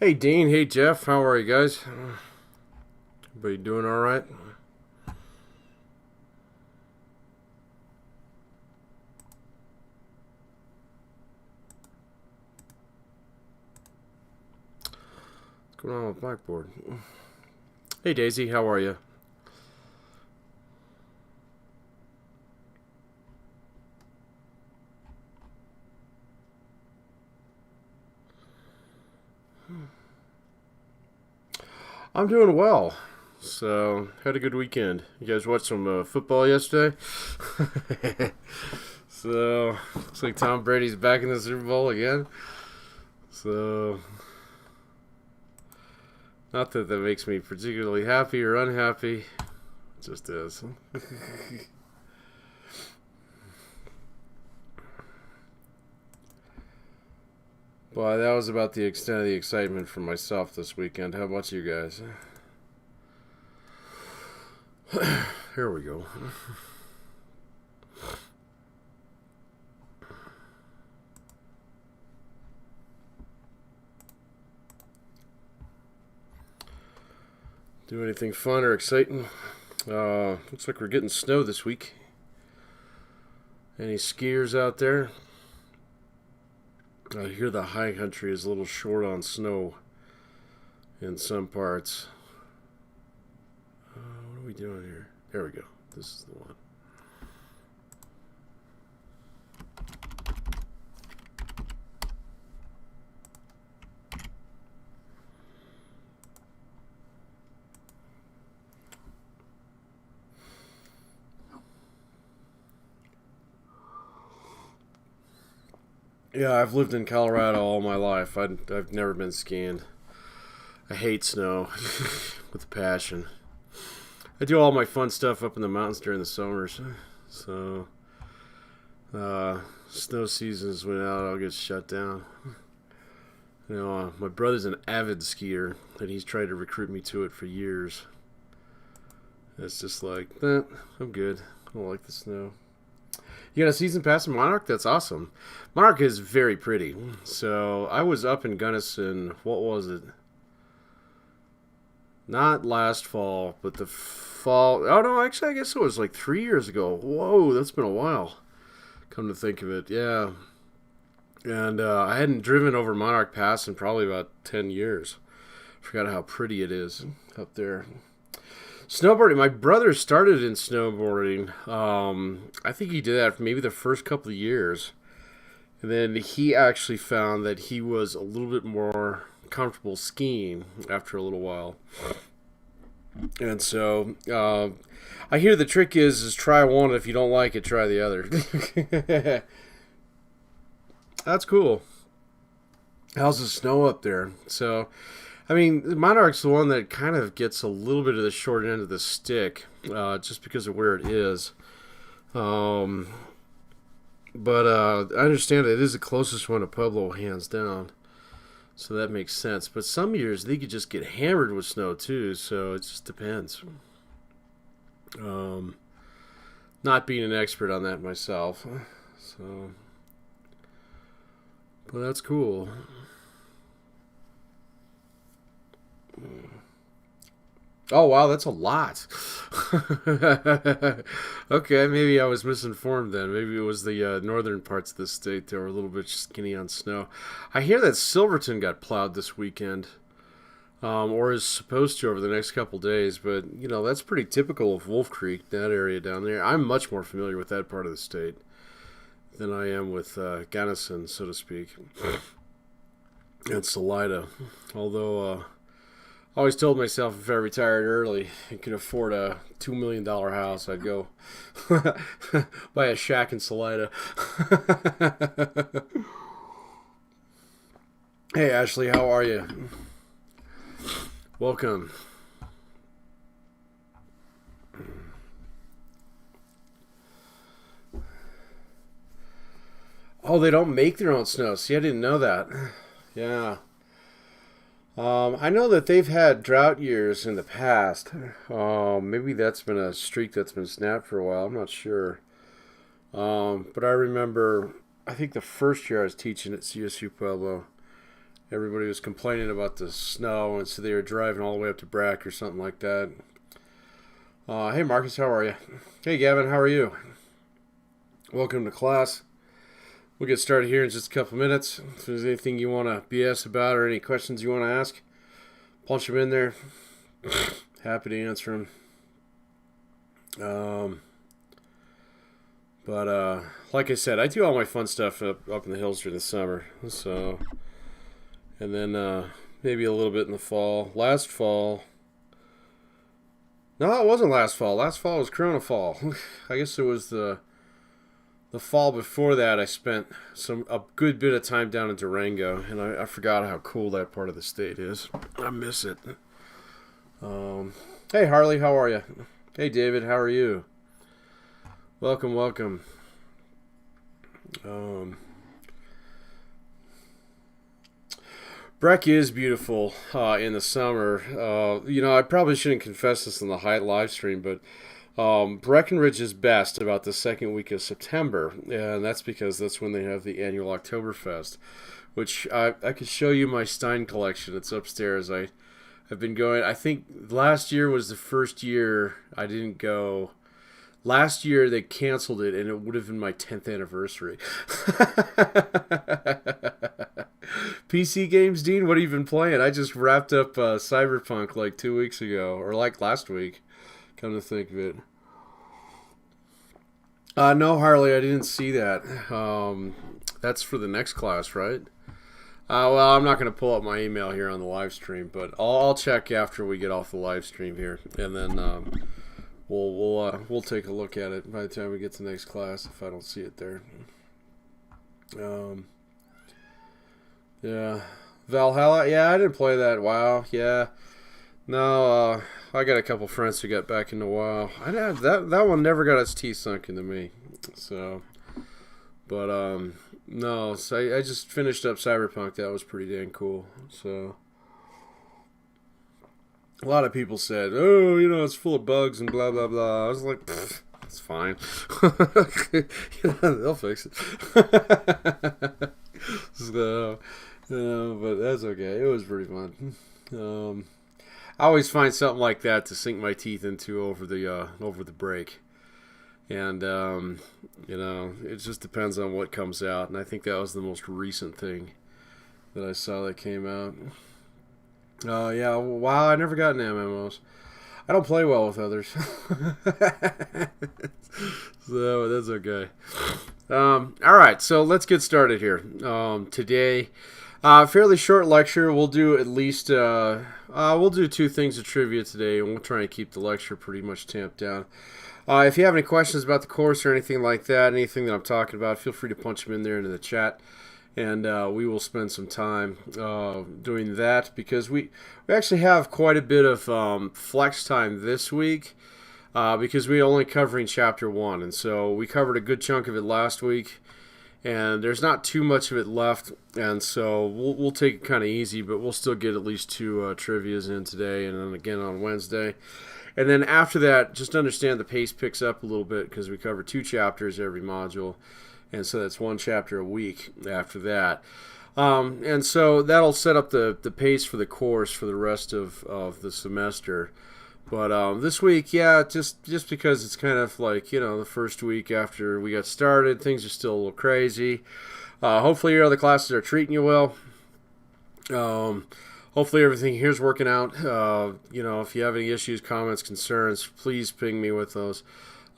Hey Dean, hey Jeff, how are you guys? Everybody doing all right? What's going on with Blackboard? Hey Daisy, how are you? I'm doing well. So, had a good weekend. You guys watched some football yesterday? So, looks like Tom Brady's back in the Super Bowl again. So, not that that makes me particularly happy or unhappy. It just is. Well, that was about the extent of the excitement for myself this weekend. How about you guys? Here we go. Do anything fun or exciting? Looks like we're getting snow this week. Any skiers out there? I hear the high country is a little short on snow in some parts. What are we doing here? There we go. This is the one. Yeah, I've lived in Colorado all my life. I've never been skiing. I hate snow with a passion. I do all my fun stuff up in the mountains during the summers. So, snow seasons when out, I'll get shut down. My brother's an avid skier, and he's tried to recruit me to it for years. It's just like, I'm good. I don't like the snow. You got a season pass in Monarch? That's awesome. Monarch is very pretty. So I was up in Gunnison, what was it? Not last fall, but the fall. Oh, no, actually, I guess it was like 3 years ago. Whoa, that's been a while. Come to think of it, yeah. And I hadn't driven over Monarch Pass in probably about 10 years. Forgot how pretty it is up there. Snowboarding. My brother started in snowboarding. I think he did that for maybe the first couple of years. And then he actually found that he was a little bit more comfortable skiing after a little while. And so I hear the trick is try one. If you don't like it, try the other. That's cool. How's the snow up there? So, I mean, Monarch's the one that kind of gets a little bit of the short end of the stick, just because of where it is. But I understand it is the closest one to Pueblo, hands down. So that makes sense. But some years they could just get hammered with snow too, so it just depends. Not being an expert on that myself, so. But that's cool. Oh, wow, that's a lot. Okay, maybe I was misinformed then. Maybe it was the northern parts of the state that were a little bit skinny on snow. I hear that Silverton got plowed this weekend, or is supposed to over the next couple days, but, that's pretty typical of Wolf Creek, that area down there. I'm much more familiar with that part of the state than I am with Gunnison, so to speak, and Salida. Although, I always told myself if I retired early and could afford a $2 million house, I'd go buy a shack in Salida. Hey, Ashley, how are you? Welcome. Oh, they don't make their own snow. See, I didn't know that. Yeah. I know that they've had drought years in the past. Maybe that's been a streak that's been snapped for a while. I'm not sure. But I remember, I think the first year I was teaching at CSU Pueblo, everybody was complaining about the snow, and so they were driving all the way up to Brack or something like that. Hey, Marcus, how are you? Hey, Gavin, how are you? Welcome to class. We'll get started here in just a couple minutes. If there's anything you want to BS about or any questions you want to ask, punch them in there. Happy to answer them. But like I said, I do all my fun stuff up in the hills during the summer. So, and then maybe a little bit in the fall. Last fall. No, it wasn't last fall. Last fall was Corona Fall. I guess it was the fall before that. I spent a good bit of time down in Durango, and I forgot how cool that part of the state is. I miss it. Hey, Harley, how are you? Hey, David, how are you? Welcome, welcome. Breck is beautiful in the summer. I probably shouldn't confess this in the live stream, but Breckenridge is best about the second week of September, and that's because that's when they have the annual Oktoberfest, which I could show you my Stein collection. It's upstairs. I've been going. I think last year was the first year I didn't go. Last year they canceled it, and it would have been my 10th anniversary. PC games, Dean, what have you been playing? I just wrapped up Cyberpunk like 2 weeks ago, or like last week, come to think of it. No, Harley, I didn't see that. That's for the next class, right? Well, I'm not going to pull up my email here on the live stream, but I'll check after we get off the live stream here, and then we'll take a look at it by the time we get to the next class if I don't see it there. Yeah, Valhalla. Yeah, I didn't play that. WoW. Yeah, no. I got a couple friends who got back into WoW. That one never got its teeth sunk into me. So, but no. So I just finished up Cyberpunk. That was pretty dang cool. So. A lot of people said, "Oh, it's full of bugs and blah blah blah." I was like, "It's fine. They'll fix it." So, but that's okay. It was pretty fun. I always find something like that to sink my teeth into over the break, and it just depends on what comes out. And I think that was the most recent thing that I saw that came out. Yeah, wow, I never got into MMOs. I don't play well with others. So that's okay. Alright, so let's get started here. Today, fairly short lecture. We'll do at least, we'll do 2 things of trivia today, and we'll try and keep the lecture pretty much tamped down. If you have any questions about the course or anything like that, anything that I'm talking about, feel free to punch them in there into the chat. And we will spend some time doing that because we actually have quite a bit of flex time this week because we're only covering Chapter 1. And so we covered a good chunk of it last week, and there's not too much of it left. And so we'll take it kind of easy, but we'll still get at least 2 trivias in today and then again on Wednesday. And then after that, just understand the pace picks up a little bit because we cover 2 chapters every module. And so that's 1 chapter a week after that. And so that'll set up the pace for the course for the rest of the semester. But this week, yeah, just because it's kind of like, the first week after we got started, things are still a little crazy. Hopefully your other classes are treating you well. Hopefully everything here's working out. If you have any issues, comments, concerns, please ping me with those.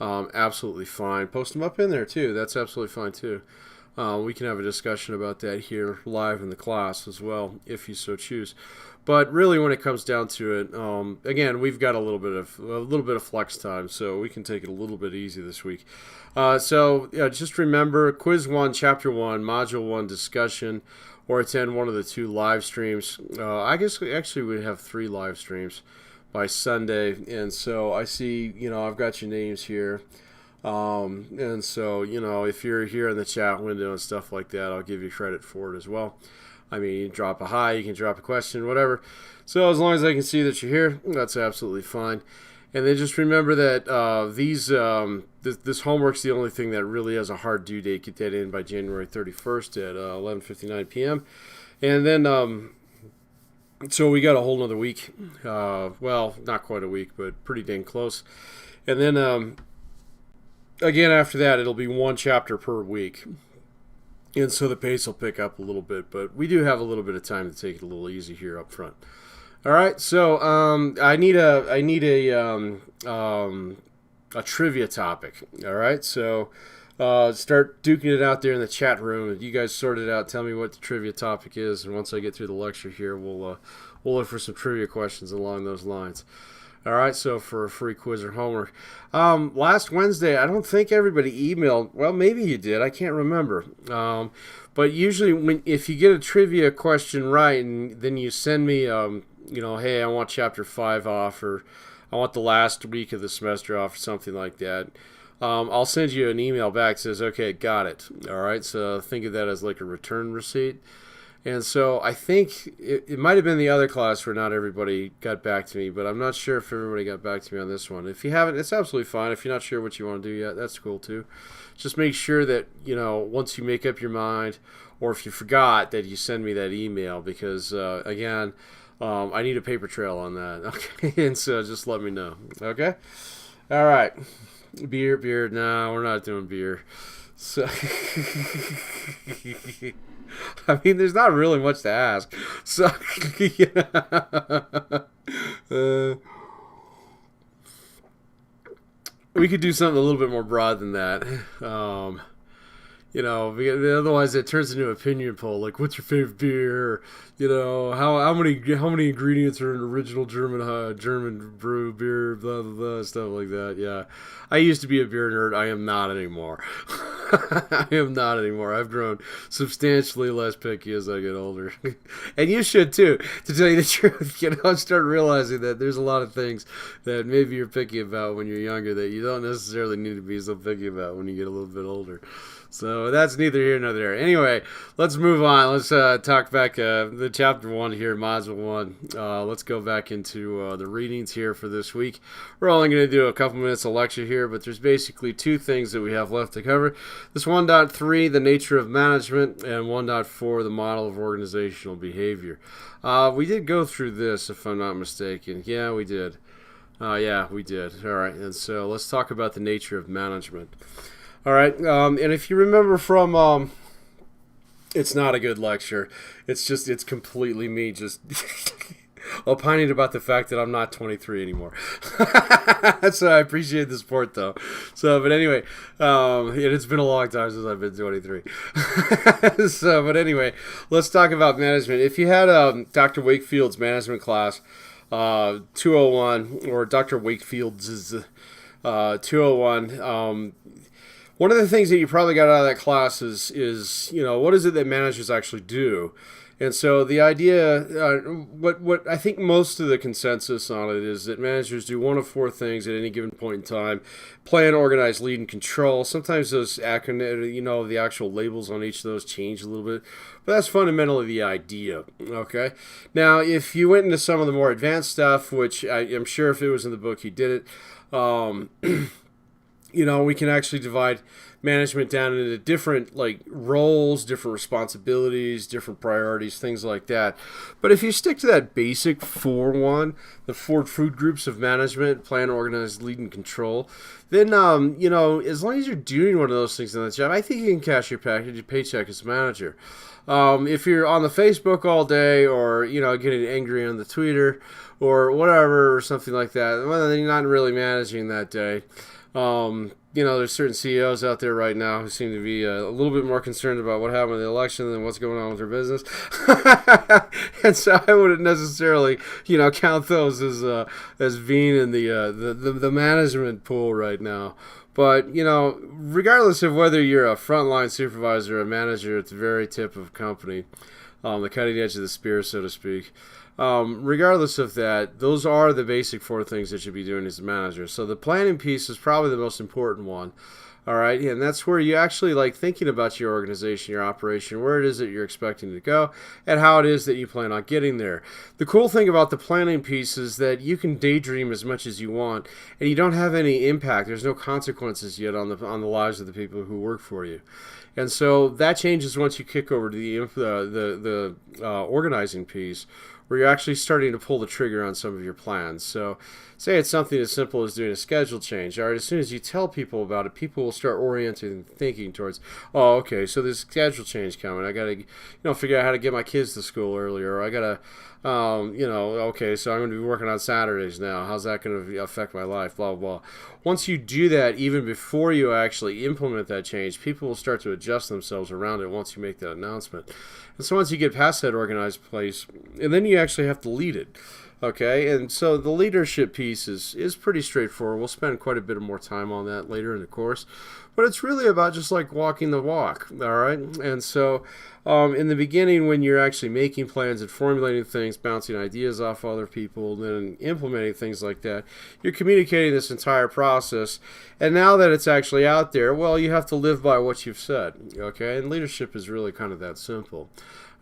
Absolutely fine. Post them up in there too. That's absolutely fine too. We can have a discussion about that here live in the class as well, if you so choose. But really, when it comes down to it, again, we've got a little bit of flex time, so we can take it a little bit easy this week. Just remember, Quiz 1, Chapter 1, Module 1 discussion, or attend one of the 2 live streams. I guess actually we have 3 live streams by Sunday, and so I see, I've got your names here. And so, if you're here in the chat window and stuff like that, I'll give you credit for it as well. I mean, you can drop a hi, you can drop a question, whatever. So as long as I can see that you're here, that's absolutely fine. And then just remember that this homework's the only thing that really has a hard due date. Get that in by January 31st at 11:59 p.m. And then, so we got a whole nother week. Well, not quite a week, but pretty dang close. And then, again, after that, it'll be 1 chapter per week. And so the pace will pick up a little bit, but we do have a little bit of time to take it a little easy here up front. All right, so I need a trivia topic. All right, so start duking it out there in the chat room. You guys sort it out. Tell me what the trivia topic is, and once I get through the lecture here, we'll look for some trivia questions along those lines. All right, so for a free quiz or homework. Last Wednesday, I don't think everybody emailed. Well, maybe you did. I can't remember. But usually, if you get a trivia question right, and then you send me, hey, I want Chapter 5 off, or I want the last week of the semester off, or something like that, I'll send you an email back that says, okay, got it. All right, so think of that as like a return receipt. And so I think it might have been the other class where not everybody got back to me, but I'm not sure if everybody got back to me on this one. If you haven't, it's absolutely fine. If you're not sure what you want to do yet, that's cool too. Just make sure that, once you make up your mind, or if you forgot, that you send me that email, because, again, I need a paper trail on that. Okay, and so just let me know. Okay? All right. Beer. No, we're not doing beer. So... I mean, there's not really much to ask. So, we could do something a little bit more broad than that. Otherwise it turns into an opinion poll. Like, what's your favorite beer? How many ingredients are in original German brew beer? Blah blah blah, stuff like that. Yeah, I used to be a beer nerd. I am not anymore. I am not anymore. I've grown substantially less picky as I get older, and you should too. To tell you the truth, start realizing that there's a lot of things that maybe you're picky about when you're younger that you don't necessarily need to be so picky about when you get a little bit older. So that's neither here nor there. Anyway, let's move on. Let's talk back the Chapter 1 here, Module 1. Let's go back into the readings here for this week. We're only going to do a couple minutes of lecture here, but there's basically 2 things that we have left to cover. This 1.3, the nature of management, and 1.4, the model of organizational behavior. We did go through this, if I'm not mistaken. Yeah, we did. Yeah, we did. All right, and so let's talk about the nature of management. All right, and if you remember from, it's not a good lecture. It's completely me just opining about the fact that I'm not 23 anymore. So I appreciate the support, though. So, but anyway, it's been a long time since I've been 23. But anyway, let's talk about management. If you had Dr. Wakefield's management class, 201, or Dr. Wakefield's 201, one of the things that you probably got out of that class is what is it that managers actually do? And so the idea, what I think most of the consensus on it is that managers do one of 4 things at any given point in time: plan, organize, lead, and control. Sometimes those acronyms, the actual labels on each of those change a little bit, but that's fundamentally the idea. Okay. Now, if you went into some of the more advanced stuff, which I'm sure if it was in the book, you did it. we can actually divide management down into different like roles, different responsibilities, different priorities, things like that. But if you stick to that basic 4-1, the 4 food groups of management: plan, organize, lead, and control, then as long as you're doing one of those things in that job, I think you can cash your paycheck as a manager. If you're on the Facebook all day, or getting angry on the Twitter or whatever, or something like that, well, then you're not really managing that day. There's certain CEOs out there right now who seem to be a little bit more concerned about what happened in the election than what's going on with their business. And so I wouldn't necessarily, count those as being in the management pool right now. But, regardless of whether you're a frontline supervisor or a manager at the very tip of a company, the cutting edge of the spear, so to speak, regardless of that, those are the basic 4 things that you'll be doing as a manager. So the planning piece is probably the most important one. All right, and that's where you actually like thinking about your organization, your operation, where it is that you're expecting to go, and how it is that you plan on getting there. The cool thing about the planning piece is that you can daydream as much as you want, and you don't have any impact. There's no consequences yet on the lives of the people who work for you. And so that changes once you kick over to the organizing piece, where you're actually starting to pull the trigger on some of your plans. So say it's something as simple as doing a schedule change. All right, as soon as you tell people about it, people will start orienting and thinking towards, oh, okay, so there's a schedule change coming. I got to, figure out how to get my kids to school earlier. Or I got to, okay, so I'm going to be working on Saturdays now. How's that going to affect my life? Blah, blah, blah. Once you do that, even before you actually implement that change, people will start to adjust themselves around it once you make that announcement. And so once you get past that organized place, and then you actually have to lead it. Okay, and so the leadership piece is pretty straightforward. We'll spend quite a bit more time on that later in the course. But it's really about just like walking the walk, all right? And so in the beginning, when you're actually making plans and formulating things, bouncing ideas off other people, then implementing things like that, you're communicating this entire process. And now that it's actually out there, well, you have to live by what you've said, okay? And leadership is really kind of that simple.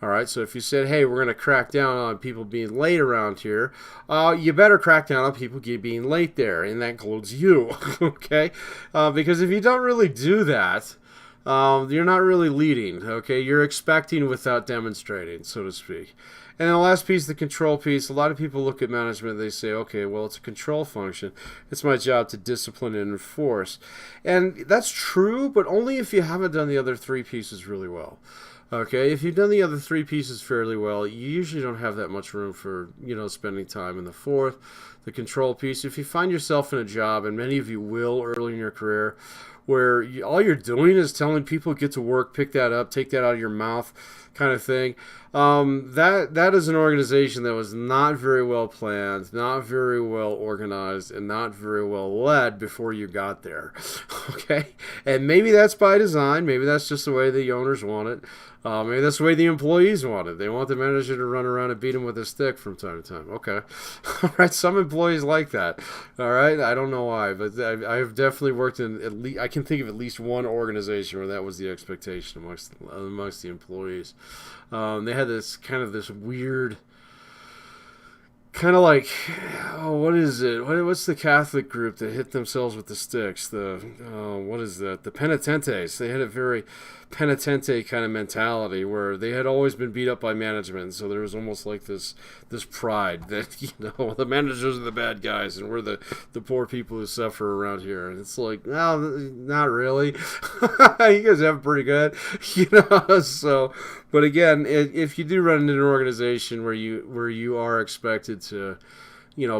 All right, so if you said, hey, we're going to crack down on people being late around here, you better crack down on people being late there, and that includes you, okay? Because if you don't really do that, you're not really leading, okay? You're expecting without demonstrating, so to speak. And then the last piece, the control piece, a lot of people look at management, they say, okay, well, it's a control function. It's my job to discipline and enforce. And that's true, but only if you haven't done the other 3 pieces really well. Okay, if you've done the other 3 pieces fairly well, you usually don't have that much room for, spending time in the 4th, the control piece. If you find yourself in a job, and many of you will early in your career, where all you're doing is telling people get to work, pick that up, take that out of your mouth kind of thing, that is an organization that was not very well planned, not very well organized, and not very well led before you got there. Okay, and maybe that's by design. Maybe that's just the way the owners want it. Maybe that's the way the employees want it. They want the manager to run around and beat them with a stick from time to time. Okay. All right. Some employees like that. All right. I don't know why, but I've definitely worked in at least, I can think of at least one organization where that was the expectation amongst the employees. They had this weird, kind of like, what is it? What's the Catholic group that hit themselves with the sticks? What is that? The penitentes. They had a very penitente kind of mentality where they had always been beat up by management. So there was almost like this pride that, the managers are the bad guys and we're the poor people who suffer around here. And it's like, no, not really. You guys have it pretty good, So, but again, if you do run into an organization where you are expected to,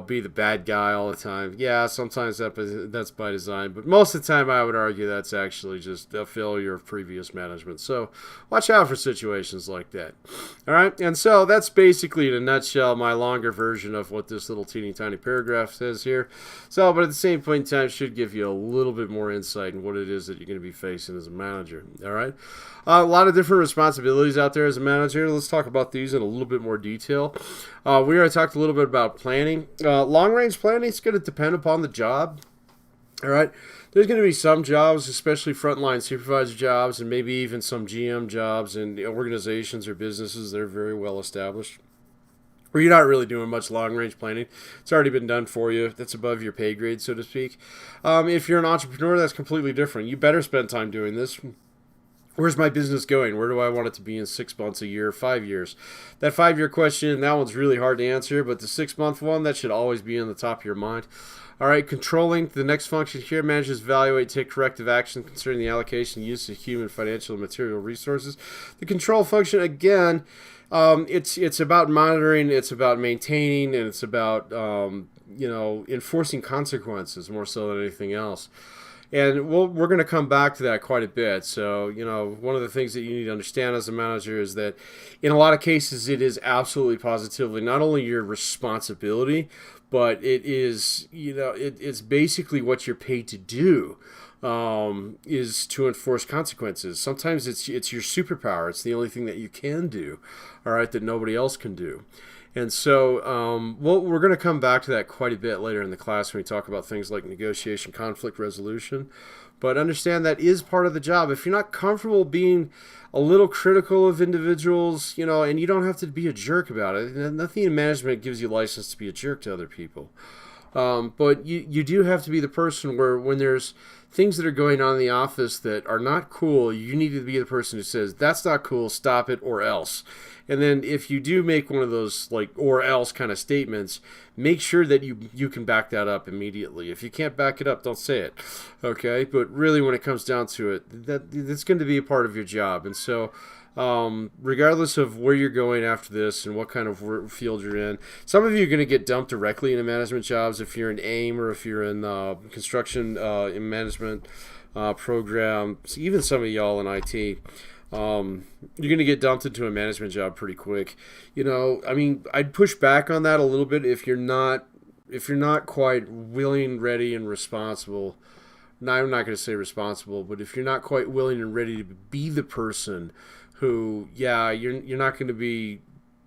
be the bad guy all the time. Yeah, sometimes that's by design, but most of the time I would argue that's actually just a failure of previous management. So watch out for situations like that. All right, and so that's basically in a nutshell my longer version of what this little teeny tiny paragraph says here. So, but at the same point in time, should give you a little bit more insight in what it is that you're going to be facing as a manager. All right, a lot of different responsibilities out there as a manager. Let's talk about these in a little bit more detail. We already talked a little bit about planning. Long-range planning is going to depend upon the job. All right, there's going to be some jobs, especially frontline supervisor jobs, and maybe even some GM jobs in organizations or businesses that are very well established, or you're not really doing much long-range planning. It's already been done for you. That's above your pay grade, so to speak. If you're an entrepreneur, that's completely different. You better spend time doing this. Where's my business going? Where do I want it to be in 6 months, a year, 5 years? That 5-year question, that one's really hard to answer, but the 6-month one, that should always be on the top of your mind. All right, controlling, the next function here, managers evaluate, take corrective action concerning the allocation and use of human, financial, and material resources. The control function, again, it's about monitoring, it's about maintaining, and it's about enforcing consequences more so than anything else. And we're going to come back to that quite a bit. So, one of the things that you need to understand as a manager is that in a lot of cases, it is absolutely positively not only your responsibility, but it is, it's basically what you're paid to do, is to enforce consequences. Sometimes it's your superpower. It's the only thing that you can do, all right, that nobody else can do. And so, we're going to come back to that quite a bit later in the class when we talk about things like negotiation, conflict resolution. But understand that is part of the job. If you're not comfortable being a little critical of individuals, and you don't have to be a jerk about it. Nothing in management gives you license to be a jerk to other people. But you do have to be the person where when there's things that are going on in the office that are not cool, you need to be the person who says, that's not cool, stop it, or else. And then if you do make one of those like or else kind of statements, make sure that you can back that up immediately. If you can't back it up, don't say it. Okay? But really when it comes down to it, that's going to be a part of your job. And so regardless of where you're going after this and what kind of field you're in, some of you are going to get dumped directly into management jobs if you're in AIM or if you're in construction in management program, even some of y'all in IT. You're going to get dumped into a management job pretty quick. I'd push back on that a little bit if you're not quite willing, ready, and responsible. No, I'm not going to say responsible, but if you're not quite willing and ready to be the person who, you're not going to be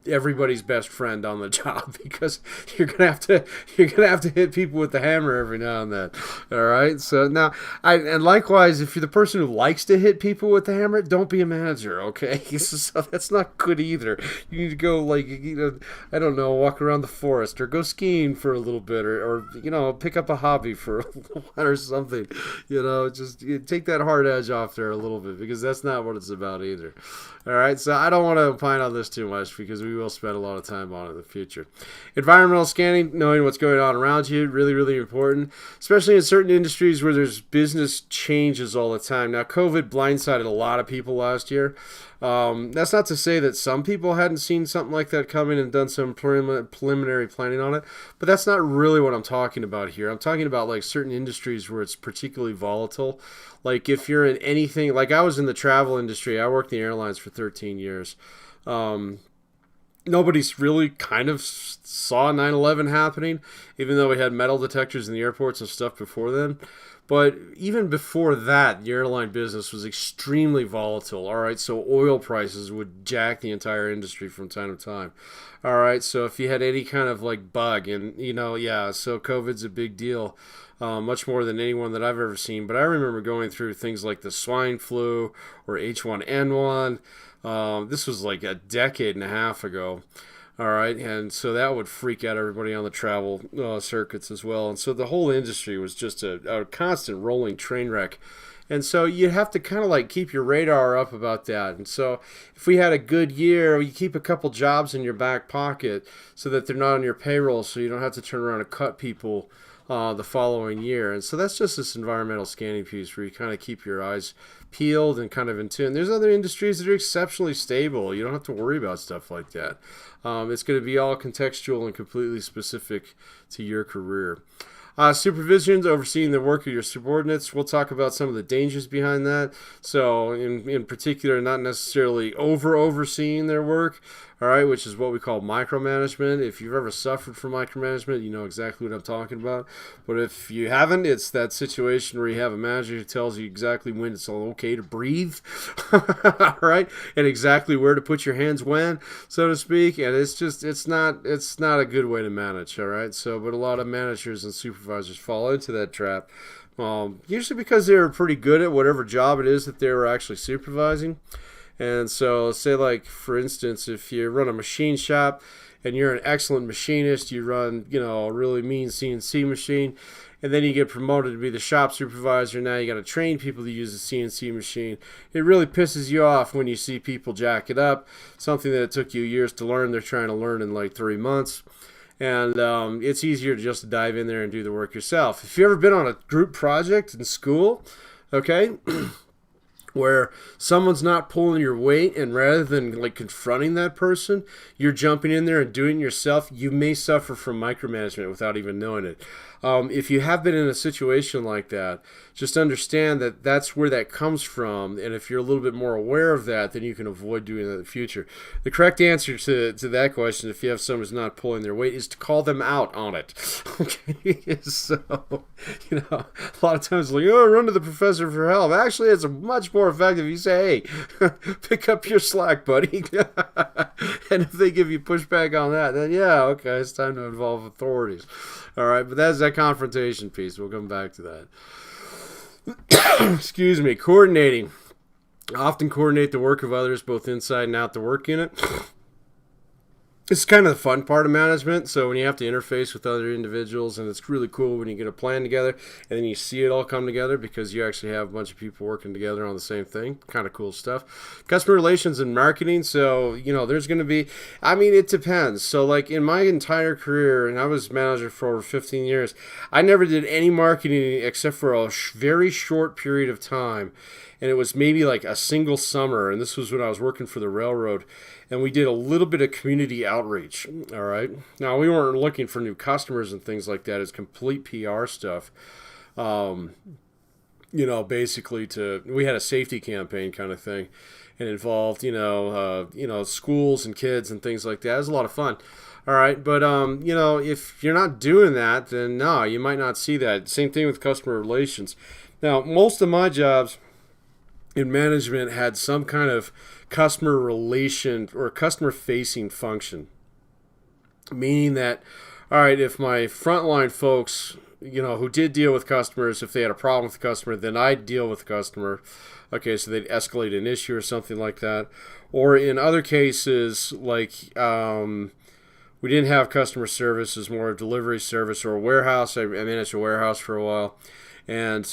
everybody's best friend on the job, because you're gonna have to hit people with the hammer every now and then. All right. So now, and likewise, if you're the person who likes to hit people with the hammer, don't be a manager. Okay. So that's not good either. You need to go I don't know, walk around the forest or go skiing for a little bit, or pick up a hobby for a little while or something. Just take that hard edge off there a little bit, because that's not what it's about either. All right. So I don't want to opine on this too much, because we will spend a lot of time on it in the future. Environmental scanning, knowing what's going on around you, really, really important, especially in certain industries where there's business changes all the time. Now, COVID blindsided a lot of people last year. That's not to say that some people hadn't seen something like that coming and done some preliminary planning on it, but that's not really what I'm talking about here. I'm talking about like certain industries where it's particularly volatile. Like if you're in anything, like I was in the travel industry, I worked in the airlines for 13 years. Nobody's really kind of saw 9/11 happening, even though we had metal detectors in the airports and stuff before then. But even before that, the airline business was extremely volatile. All right, so oil prices would jack the entire industry from time to time. All right, so if you had any kind of like bug, and so COVID's a big deal, much more than anyone that I've ever seen. But I remember going through things like the swine flu or H1N1. This was like a decade and a half ago. All right. And so that would freak out everybody on the travel circuits as well. And so the whole industry was just a constant rolling train wreck. And so you have to kind of like keep your radar up about that. And so if we had a good year, you keep a couple jobs in your back pocket so that they're not on your payroll, so you don't have to turn around and cut people the following year. And so that's just this environmental scanning piece where you kind of keep your eyes peeled and kind of in tune. There's other industries that are exceptionally stable. You don't have to worry about stuff like that. It's going to be all contextual and completely specific to your career. Supervision, overseeing the work of your subordinates. We'll talk about some of the dangers behind that. So in particular, not necessarily overseeing their work, all right, which is what we call micromanagement. If you've ever suffered from micromanagement, you know exactly what I'm talking about. But if you haven't, it's that situation where you have a manager who tells you exactly when it's all okay to breathe, all right, and exactly where to put your hands when, so to speak. And it's not a good way to manage, all right. So, but a lot of managers and supervisors fall into that trap, usually because they're pretty good at whatever job it is that they're actually supervising. And so say like, for instance, if you run a machine shop and you're an excellent machinist, you run, a really mean CNC machine, and then you get promoted to be the shop supervisor. Now you got to train people to use the CNC machine. It really pisses you off when you see people jack it up. Something that took you years to learn, they're trying to learn in like 3 months. And it's easier to just dive in there and do the work yourself. If you've ever been on a group project in school, okay, where someone's not pulling your weight, and rather than like confronting that person, you're jumping in there and doing it yourself, you may suffer from micromanagement without even knowing it. If you have been in a situation like that, just understand that that's where that comes from, and if you're a little bit more aware of that, then you can avoid doing that in the future. The correct answer to that question, if you have someone who's not pulling their weight, is to call them out on it. Okay, so, a lot of times like, run to the professor for help. Actually, it's much more effective if you say, hey, pick up your slack, buddy. And if they give you pushback on that, then yeah, okay, it's time to involve authorities. All right, but that's that confrontation piece. We'll come back to that. Excuse me. Coordinating. Often coordinate the work of others, both inside and out the work unit. It's kind of the fun part of management. So when you have to interface with other individuals, and it's really cool when you get a plan together and then you see it all come together because you actually have a bunch of people working together on the same thing. Kind of cool stuff. Customer relations and marketing. So, there's going to be, it depends. So like in my entire career, and I was manager for over 15 years, I never did any marketing except for a very short period of time. And it was maybe like a single summer, and this was when I was working for the railroad, and we did a little bit of community outreach, all right? Now, we weren't looking for new customers and things like that. It's complete PR stuff. Basically we had a safety campaign kind of thing, and it involved, schools and kids and things like that. It was a lot of fun. All right, but, if you're not doing that, then no, you might not see that. Same thing with customer relations. Now, most of my jobs in management had some kind of customer relation or customer facing function, meaning that, all right, if my frontline folks, who did deal with customers, if they had a problem with the customer, then I'd deal with the customer. Okay, so they'd escalate an issue or something like that. Or in other cases, like we didn't have customer service, it was more of delivery service or a warehouse. I managed a warehouse for a while. And,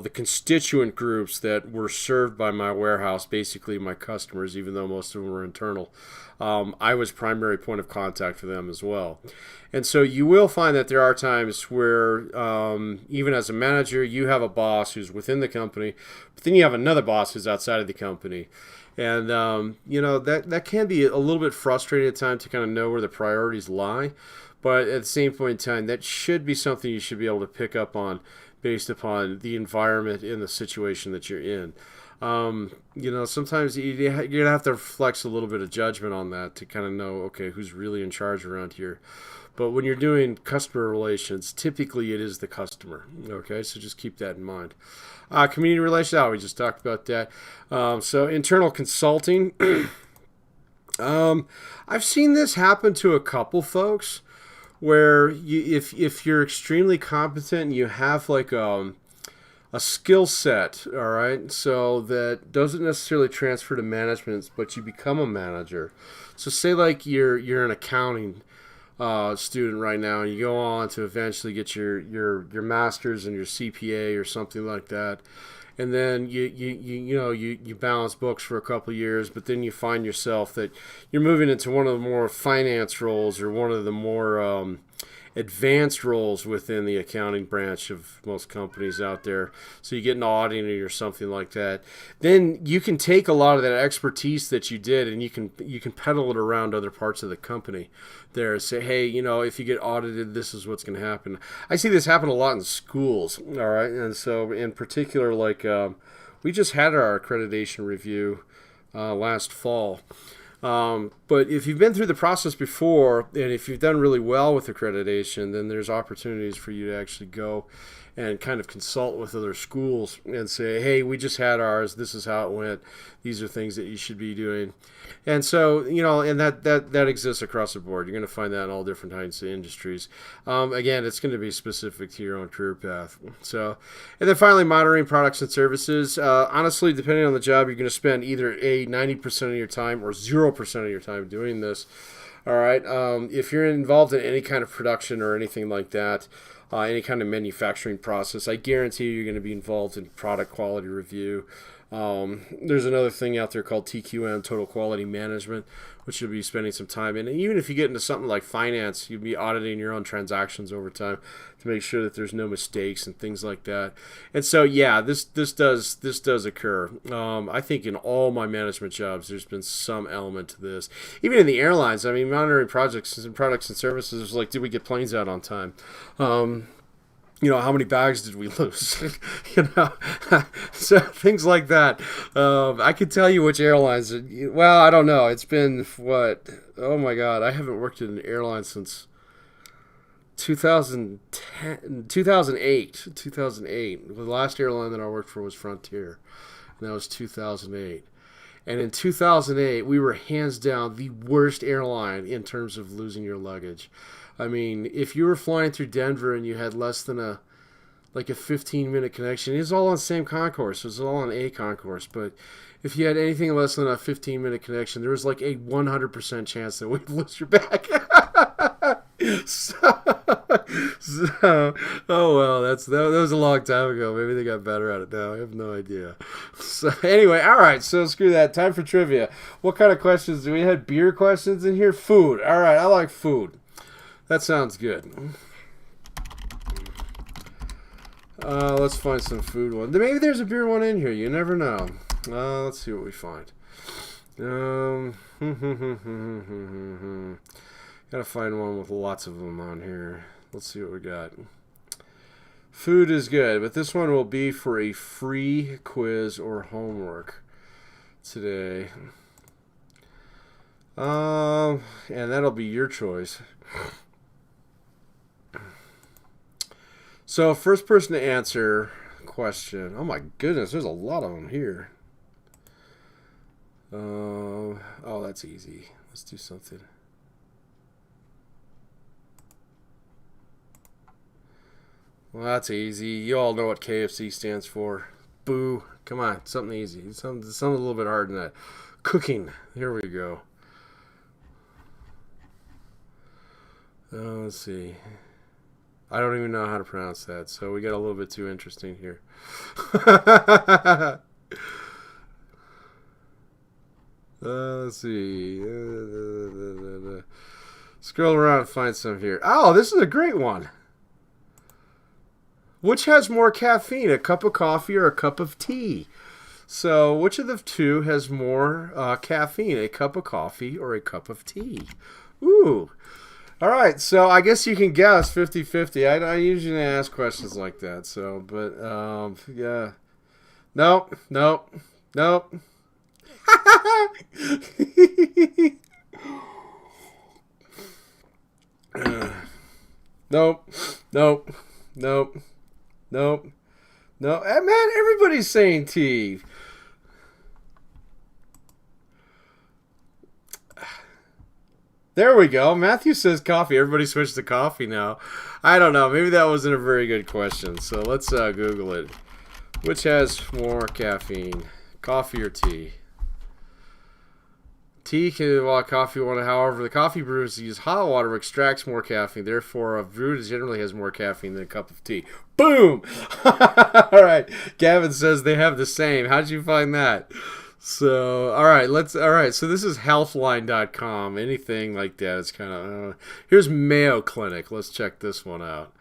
the constituent groups that were served by my warehouse, basically my customers, even though most of them were internal, I was primary point of contact for them as well. And so you will find that there are times where, even as a manager, you have a boss who's within the company, but then you have another boss who's outside of the company. And, that can be a little bit frustrating at times to kind of know where the priorities lie. But at the same point in time, that should be something you should be able to pick up on based upon the environment and the situation that you're in. Sometimes you're going to have to flex a little bit of judgment on that to kind of know, okay, who's really in charge around here. But when you're doing customer relations, typically it is the customer. Okay, so just keep that in mind. Community relations, we just talked about that. So internal consulting. I've seen this happen to a couple folks, where if you're extremely competent and you have like a skill set, all right, so that doesn't necessarily transfer to management, but you become a manager. So say like you're an accounting student right now, and you go on to eventually get your master's and your CPA or something like that. And then you balance books for a couple of years, but then you find yourself that you're moving into one of the more finance roles or one of the more advanced roles within the accounting branch of most companies out there. So you get an auditing or something like that. Then you can take a lot of that expertise that you did, and you can peddle it around other parts of the company there. Say, hey, if you get audited, this is what's going to happen. I see this happen a lot in schools, all right? And so in particular, like we just had our accreditation review last fall. But if you've been through the process before, and if you've done really well with accreditation, then there's opportunities for you to actually go and kind of consult with other schools and say, hey, we just had ours, this is how it went, these are things that you should be doing. And so, and that exists across the board. You're going to find that in all different kinds of industries. Again, it's going to be specific to your own career path. So, and then finally, monitoring products and services. Honestly, depending on the job, you're going to spend either 90% of your time or 0% of your time doing this. All right. If you're involved in any kind of production or anything like that, any kind of manufacturing process, I guarantee you're going to be involved in product quality review. There's another thing out there called TQM, Total Quality Management, which you'll be spending some time in. And even if you get into something like finance, you'll be auditing your own transactions over time to make sure that there's no mistakes and things like that. And so, yeah, this does occur. I think in all my management jobs, there's been some element to this. Even in the airlines, I mean, monitoring projects and products and services, like, did we get planes out on time? How many bags did we lose? So things like that. I could tell you which airlines. Well, I don't know. It's been what? Oh my God, I haven't worked in an airline since 2008. 2008. The last airline that I worked for was Frontier, and that was 2008. And in 2008, we were hands down the worst airline in terms of losing your luggage. I mean, if you were flying through Denver and you had less than a 15-minute connection, it was all on the same concourse. It was all on A concourse. But if you had anything less than a 15-minute connection, there was like a 100% chance that we'd lose your bag. Oh well, that was a long time ago. Maybe they got better at it now. I have no idea. So anyway, all right. So screw that. Time for trivia. What kind of questions do we have? Beer questions in here. Food. All right. I like food. That sounds good. Let's find some food one. Maybe there's a beer one in here. You never know. Let's see what we find. Gotta find one with lots of them on here. Let's see what we got. Food is good, but this one will be for a free quiz or homework today. And that'll be your choice. So, first person to answer question. Oh my goodness, there's a lot of them here. Oh, that's easy. Let's do something. Well, that's easy. You all know what KFC stands for. Boo. Come on, something easy. Something a little bit harder than that. Cooking. Here we go. Let's see. I don't even know how to pronounce that, so we got a little bit too interesting here. Let's see. Scroll around and find some here. Oh, this is a great one. Which has more caffeine, a cup of coffee or a cup of tea? So, which of the two has more caffeine, a cup of coffee or a cup of tea? Ooh. All right, so I guess you can guess 50-50. I usually ask questions like that, so, but, yeah. Nope. Nope. Nope. Nope. No, man, everybody's saying tea. There we go. Matthew says coffee. Everybody switched to coffee now. I don't know. Maybe that wasn't a very good question. So let's Google it. Which has more caffeine, coffee or tea? Tea can, while coffee one. However, the coffee brews use hot water, which extracts more caffeine. Therefore, a brew generally has more caffeine than a cup of tea. Boom! All right. Gavin says they have the same. How'd you find that? So, all right. So this is healthline.com. Anything like that. It's kind of. Here's Mayo Clinic. Let's check this one out.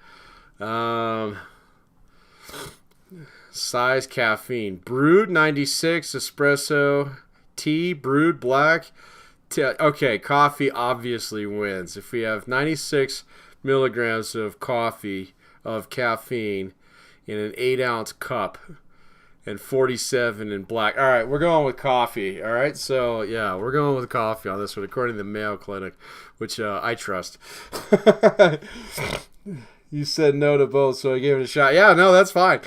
Size caffeine. Brewed 96, espresso. Tea, brewed, black. Okay, coffee obviously wins. If we have 96 milligrams of caffeine in an 8-ounce cup and 47 in black. All right, we're going with coffee. All right, so yeah, we're going with coffee on this one, according to the Mayo Clinic, which I trust. You said no to both, so I gave it a shot. Yeah, no, that's fine.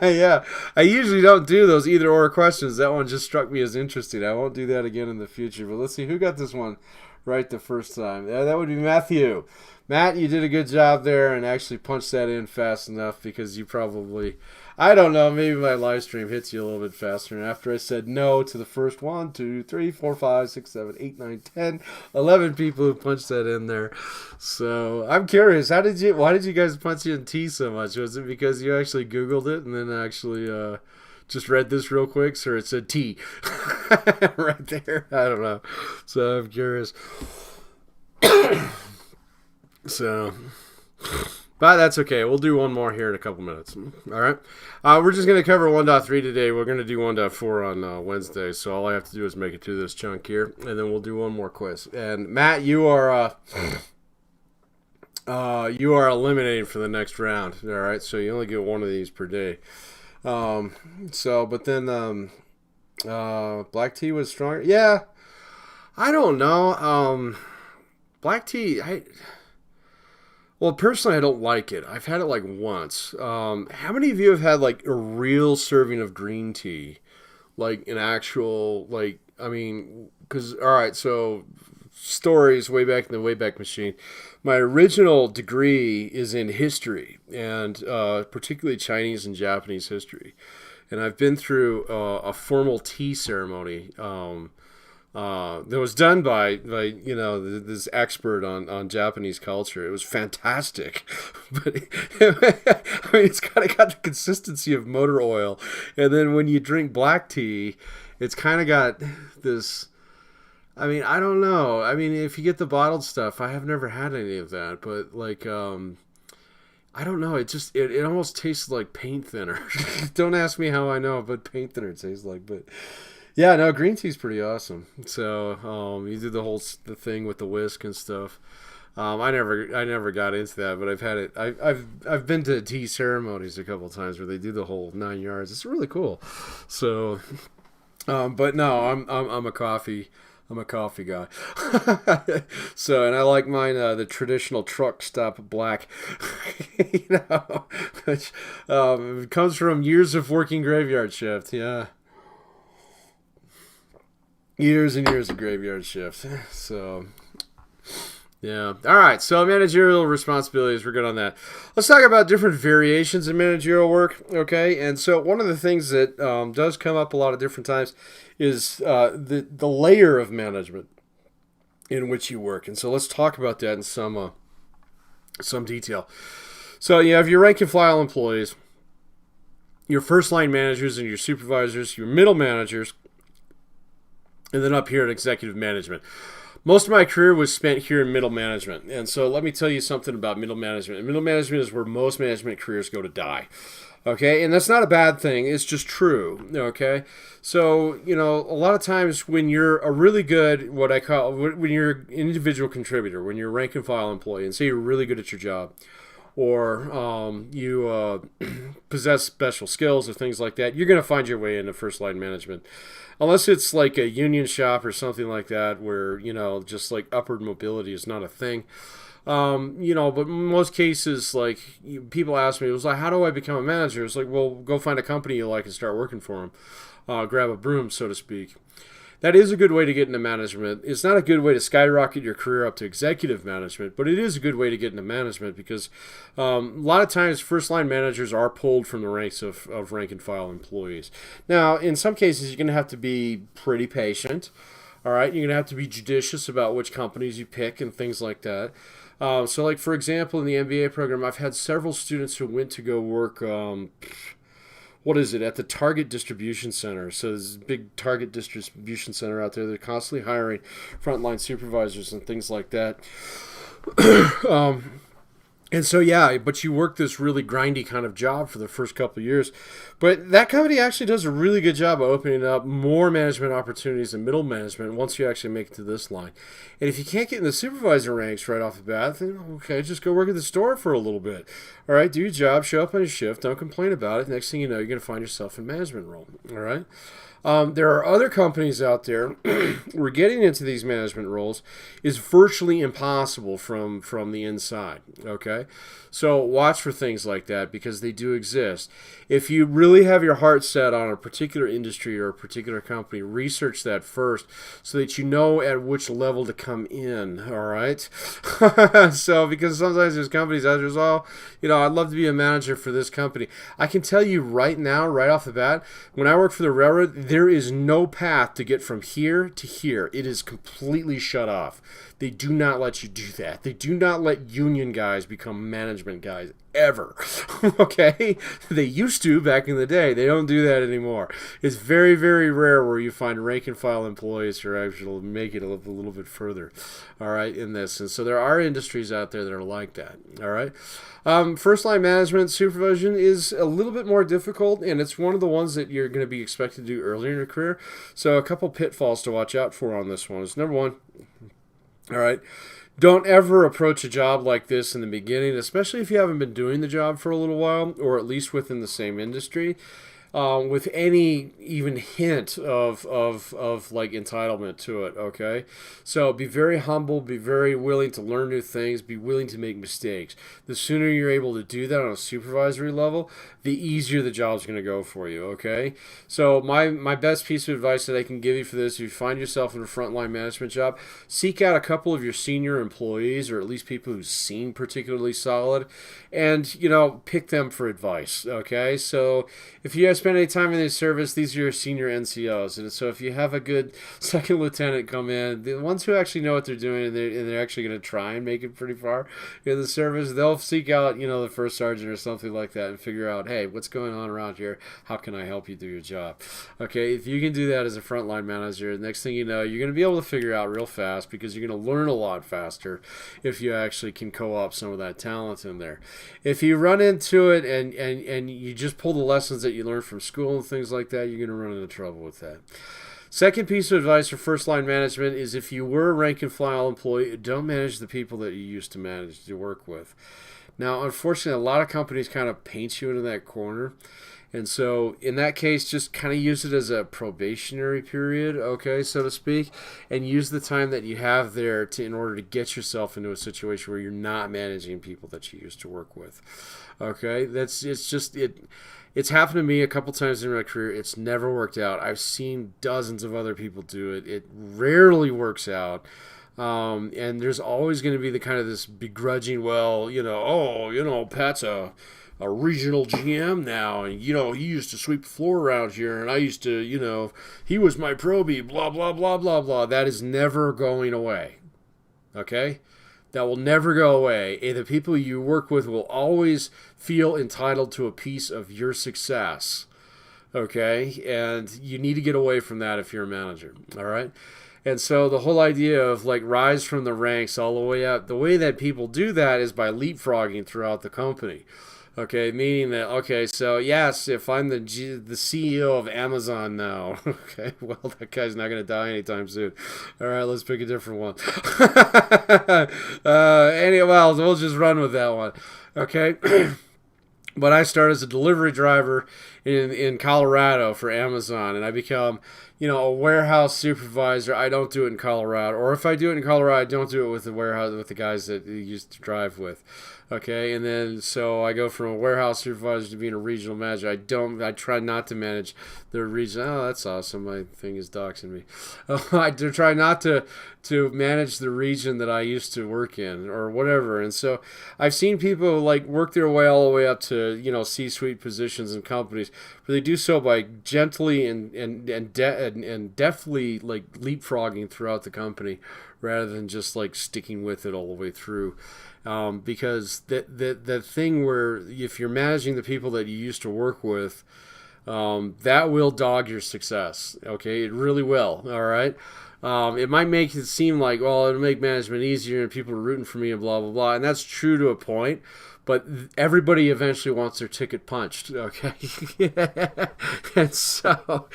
Yeah, I usually don't do those either or questions. That one just struck me as interesting. I won't do that again in the future. But let's see who got this one right the first time. Yeah, that would be Matthew. Matt, you did a good job there and actually punched that in fast enough because you probably... I don't know. Maybe my live stream hits you a little bit faster. And after I said no to the first 1, 2, 3, 4, 5, 6, 7, 8, 9, 10, 11 people who punched that in there. So I'm curious. Why did you guys punch in T so much? Was it because you actually Googled it and then actually just read this real quick? So it said T right there. I don't know. So I'm curious. So, but that's okay. We'll do one more here in a couple minutes. All right. We're just going to cover 1.3 today. We're going to do 1.4 on Wednesday. So all I have to do is make it through this chunk here, and then we'll do one more quiz. And Matt, you are eliminating for the next round. All right. So you only get one of these per day. But then black tea was stronger. Yeah. I don't know. Black tea, well, personally, I don't like it. I've had it like once. How many of you have had like a real serving of green tea? Like an actual, because, all right, so stories way back in the Wayback Machine. My original degree is in history, and particularly Chinese and Japanese history. And I've been through a formal tea ceremony that was done by this expert on Japanese culture. It was fantastic, but it's kind of got the consistency of motor oil, and then when you drink black tea, it's kind of got this. I don't know. If you get the bottled stuff, I have never had any of that, but I don't know. It almost tastes like paint thinner. Don't ask me how I know, but paint thinner tastes like, but. Yeah, no, green tea's pretty awesome. So you do the thing with the whisk and stuff. I never got into that, but I've had it. I've been to tea ceremonies a couple of times where they do the whole 9 yards. It's really cool. So, but no, I'm a coffee guy. So, and I like mine the traditional truck stop black. Which it comes from years of working graveyard shift. Yeah. Years and years of graveyard shift. So, yeah. All right. So, managerial responsibilities. We're good on that. Let's talk about different variations in managerial work. Okay. And so, one of the things that does come up a lot of different times is the layer of management in which you work. And so, let's talk about that in some detail. So, you have your rank and file employees, your first line managers and your supervisors, your middle managers, and then up here at executive management. Most of my career was spent here in middle management. And so let me tell you something about middle management. And middle management is where most management careers go to die. Okay? And that's not a bad thing. It's just true. Okay? So, a lot of times when you're a really good, when you're an individual contributor, when you're a rank and file employee, and say you're really good at your job, or you possess special skills or things like that, you're going to find your way into first line management. Unless it's like a union shop or something like that where, just like upward mobility is not a thing. But in most cases, people ask me, it was like, how do I become a manager? It's like, well, go find a company you like and start working for them. Grab a broom, so to speak. That is a good way to get into management. It's not a good way to skyrocket your career up to executive management, but it is a good way to get into management because a lot of times first-line managers are pulled from the ranks of rank-and-file employees. Now, in some cases, you're going to have to be pretty patient. All right, you're going to have to be judicious about which companies you pick and things like that. So, for example, in the MBA program, I've had several students who went to go work at the Target Distribution Center. So there's a big Target Distribution Center out there. They're constantly hiring frontline supervisors and things like that. And so, yeah, but you work this really grindy kind of job for the first couple of years. But that company actually does a really good job of opening up more management opportunities in middle management once you actually make it to this line. And if you can't get in the supervisor ranks right off the bat, then okay, just go work at the store for a little bit. All right, do your job, show up on your shift, don't complain about it. Next thing you know, you're going to find yourself in a management role. All right. There are other companies out there where getting into these management roles is virtually impossible from the inside. Okay, so watch for things like that because they do exist. If you really have your heart set on a particular industry or a particular company, research that first so that you know at which level to come in. All right. So because sometimes there's companies out there, oh, I'd love to be a manager for this company. I can tell you right now, right off the bat, when I work for the railroad, there is no path to get from here to here. It is completely shut off. They do not let you do that. They do not let union guys become management guys ever. Okay? They used to back in the day. They don't do that anymore. It's very, very rare where you find rank and file employees who are actually make it a little bit further, all right, in this. And so there are industries out there that are like that, all right? First line management supervision is a little bit more difficult, and it's one of the ones that you're going to be expected to do earlier in your career. So a couple pitfalls to watch out for on this one is number one, all right, don't ever approach a job like this in the beginning, especially if you haven't been doing the job for a little while, or at least within the same industry, with any even hint of like entitlement to it. Okay, so be very humble, be very willing to learn new things, be willing to make mistakes. The sooner you're able to do that on a supervisory level, the easier the job's going to go for you. Okay, so my best piece of advice that I can give you for this: if you find yourself in a frontline management job, seek out a couple of your senior employees, or at least people who seem particularly solid, and pick them for advice. Okay, so if you guys spend any time in the service, these are your senior NCOs. And so if you have a good second lieutenant come in, the ones who actually know what they're doing and they're actually going to try and make it pretty far in the service, they'll seek out, the first sergeant or something like that and figure out, hey, what's going on around here? How can I help you do your job? Okay, if you can do that as a frontline manager, the next thing you know, you're going to be able to figure out real fast because you're going to learn a lot faster if you actually can co-op some of that talent in there. If you run into it and you just pull the lessons that you learned from school and things like that, you're going to run into trouble with that. Second piece of advice for first line management is if you were a rank and file employee, don't manage the people that you used to manage to work with. Now, unfortunately, a lot of companies kind of paint you into that corner. And so in that case, just kind of use it as a probationary period, okay, so to speak, and use the time that you have there in order to get yourself into a situation where you're not managing people that you used to work with. Okay, it's happened to me a couple times in my career. It's never worked out. I've seen dozens of other people do it. It rarely works out. And there's always going to be the kind of this begrudging, Pat's a regional GM now, and he used to sweep the floor around here, and I used to, he was my probie, blah blah blah blah blah. That is never going away. Okay? That will never go away. And the people you work with will always feel entitled to a piece of your success. Okay? And you need to get away from that if you're a manager. All right? And so the whole idea of rise from the ranks all the way up, the way that people do that is by leapfrogging throughout the company. Okay, meaning that, so yes, if I'm the CEO of Amazon now, okay, well, that guy's not going to die anytime soon. All right, let's pick a different one. We'll just run with that one. Okay, but I started as a delivery driver in Colorado for Amazon, and I become, a warehouse supervisor. I don't do it in Colorado, or if I do it in Colorado, I don't do it with the guys that you used to drive with. Okay, and then so I go from a warehouse supervisor to being a regional manager. I try not to manage the region. Oh, that's awesome. My thing is doxing me. I do try not to manage the region that I used to work in or whatever. And so I've seen people work their way all the way up to, C-suite positions in companies, but they do so by gently and deftly leapfrogging throughout the company rather than just sticking with it all the way through. Because the thing where if you're managing the people that you used to work with, that will dog your success. Okay, it really will. All right. It might make it seem it'll make management easier and people are rooting for me and blah blah blah, and that's true to a point. but everybody eventually wants their ticket punched, okay? And so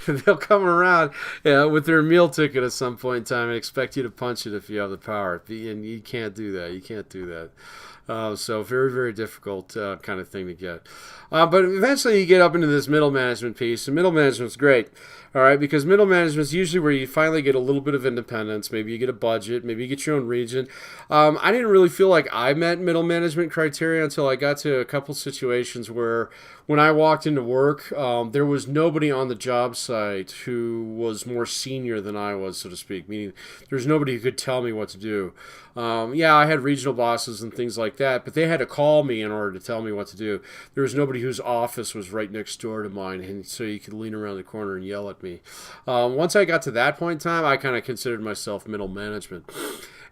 they'll come around with their meal ticket at some point in time and expect you to punch it if you have the power. And you can't do that. You can't do that. So very, very difficult kind of thing to get. But eventually you get up into this middle management piece, and middle management's great, all right, because middle management is usually where you finally get a little bit of independence. Maybe you get a budget, maybe you get your own region. I didn't really feel like I met middle management criteria until I got to a couple situations where when I walked into work, there was nobody on the job site who was more senior than I was, so to speak, meaning there's nobody who could tell me what to do. Yeah, I had regional bosses and things like that, but they had to call me in order to tell me what to do. There was nobody whose office was right next door to mine, and so you could lean around the corner and yell at me. Once I got to that point in time, I kind of considered myself middle management.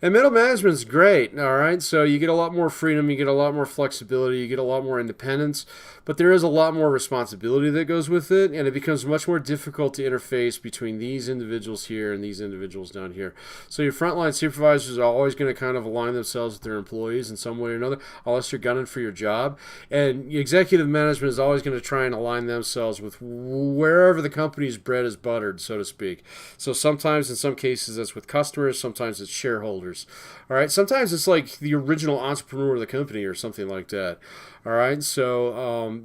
And middle management is great, all right? So you get a lot more freedom, you get a lot more flexibility, you get a lot more independence, but there is a lot more responsibility that goes with it, and it becomes much more difficult to interface between these individuals here and these individuals down here. So your frontline supervisors are always going to kind of align themselves with their employees in some way or another, unless you're gunning for your job. And executive management is always going to try and align themselves with wherever the company's bread is buttered, so to speak. So sometimes, in some cases, that's with customers, sometimes it's shareholders. All right, sometimes it's like the original entrepreneur of the company or something like that. All right, so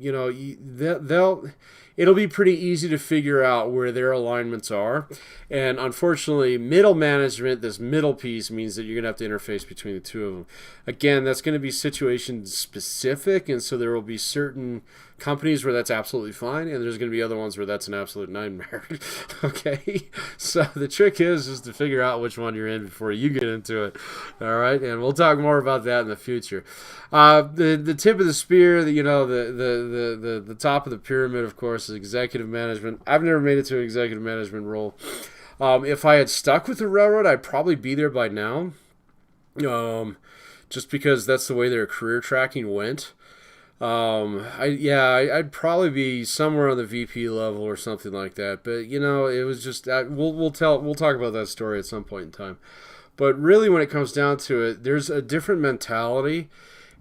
it'll be pretty easy to figure out where their alignments are. And unfortunately, middle management, this middle piece, means that you're going to have to interface between the two of them. Again, that's going to be situation specific, and so there will be certain companies where that's absolutely fine, and there's going to be other ones where that's an absolute nightmare. Okay, so the trick is to figure out which one you're in before you get into it. All right, and we'll talk more about that in the future. The tip of the spear, the top of the pyramid, of course, is executive management. I've never made it to an executive management role. If I had stuck with the railroad, I'd probably be there by now. Just because that's the way their career tracking went. I'd probably be somewhere on the VP level or something like that. But it was just we'll talk about that story at some point in time. But really, when it comes down to it, there's a different mentality,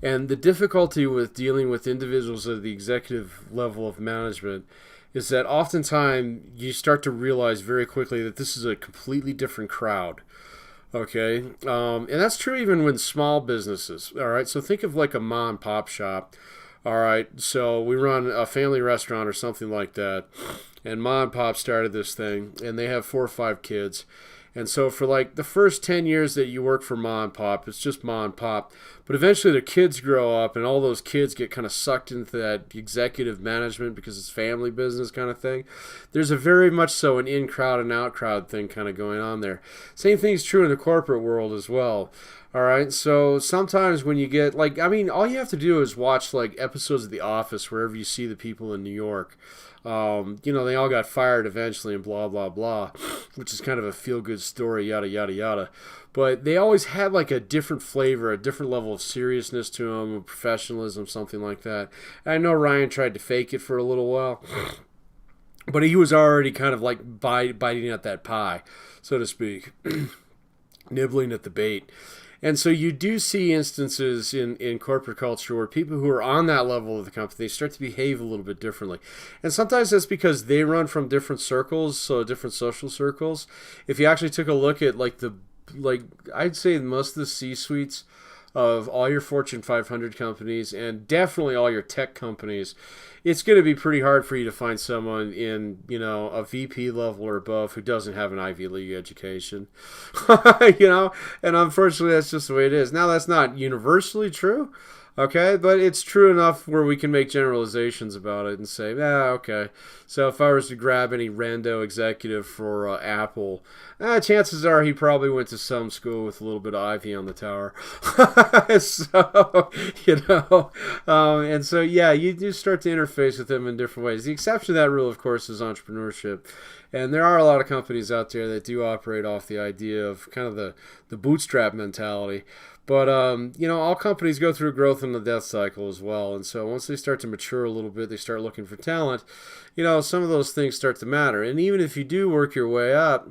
and the difficulty with dealing with individuals at the executive level of management is that oftentimes you start to realize very quickly that this is a completely different crowd. Okay, and that's true even when small businesses. All right, so think of like a mom and pop shop. All right, so we run a family restaurant or something like that, and mom and pop started this thing, and they have 4 or 5 kids. And so for like the first 10 years that you work for mom and pop, it's just mom and pop. But eventually their kids grow up, and all those kids get kind of sucked into that executive management because it's family business kind of thing. There's a very much so an in-crowd and out-crowd thing kind of going on there. Same thing is true in the corporate world as well. All right, so sometimes when you get, all you have to do is watch, episodes of The Office wherever you see the people in New York. They all got fired eventually and blah, blah, blah, which is kind of a feel-good story, yada, yada, yada. But they always had, a different flavor, a different level of seriousness to them, professionalism, something like that. And I know Ryan tried to fake it for a little while, but he was already kind of, biting at that pie, so to speak, nibbling at the bait. And so you do see instances in corporate culture where people who are on that level of the company, they start to behave a little bit differently. And sometimes that's because they run from different circles, so different social circles. If you actually took a look at I'd say most of the C-suites of all your Fortune 500 companies and definitely all your tech companies, it's going to be pretty hard for you to find someone in, a VP level or above who doesn't have an Ivy League education, and unfortunately that's just the way it is. Now, that's not universally true, okay, but it's true enough where we can make generalizations about it and say, okay, so if I was to grab any rando executive for Apple, chances are he probably went to some school with a little bit of ivy on the tower. So, and so, you do start to interface with them in different ways. The exception to that rule, of course, is entrepreneurship. And there are a lot of companies out there that do operate off the idea of kind of the bootstrap mentality. But, all companies go through growth and the death cycle as well. And so once they start to mature a little bit, they start looking for talent, some of those things start to matter. And even if you do work your way up,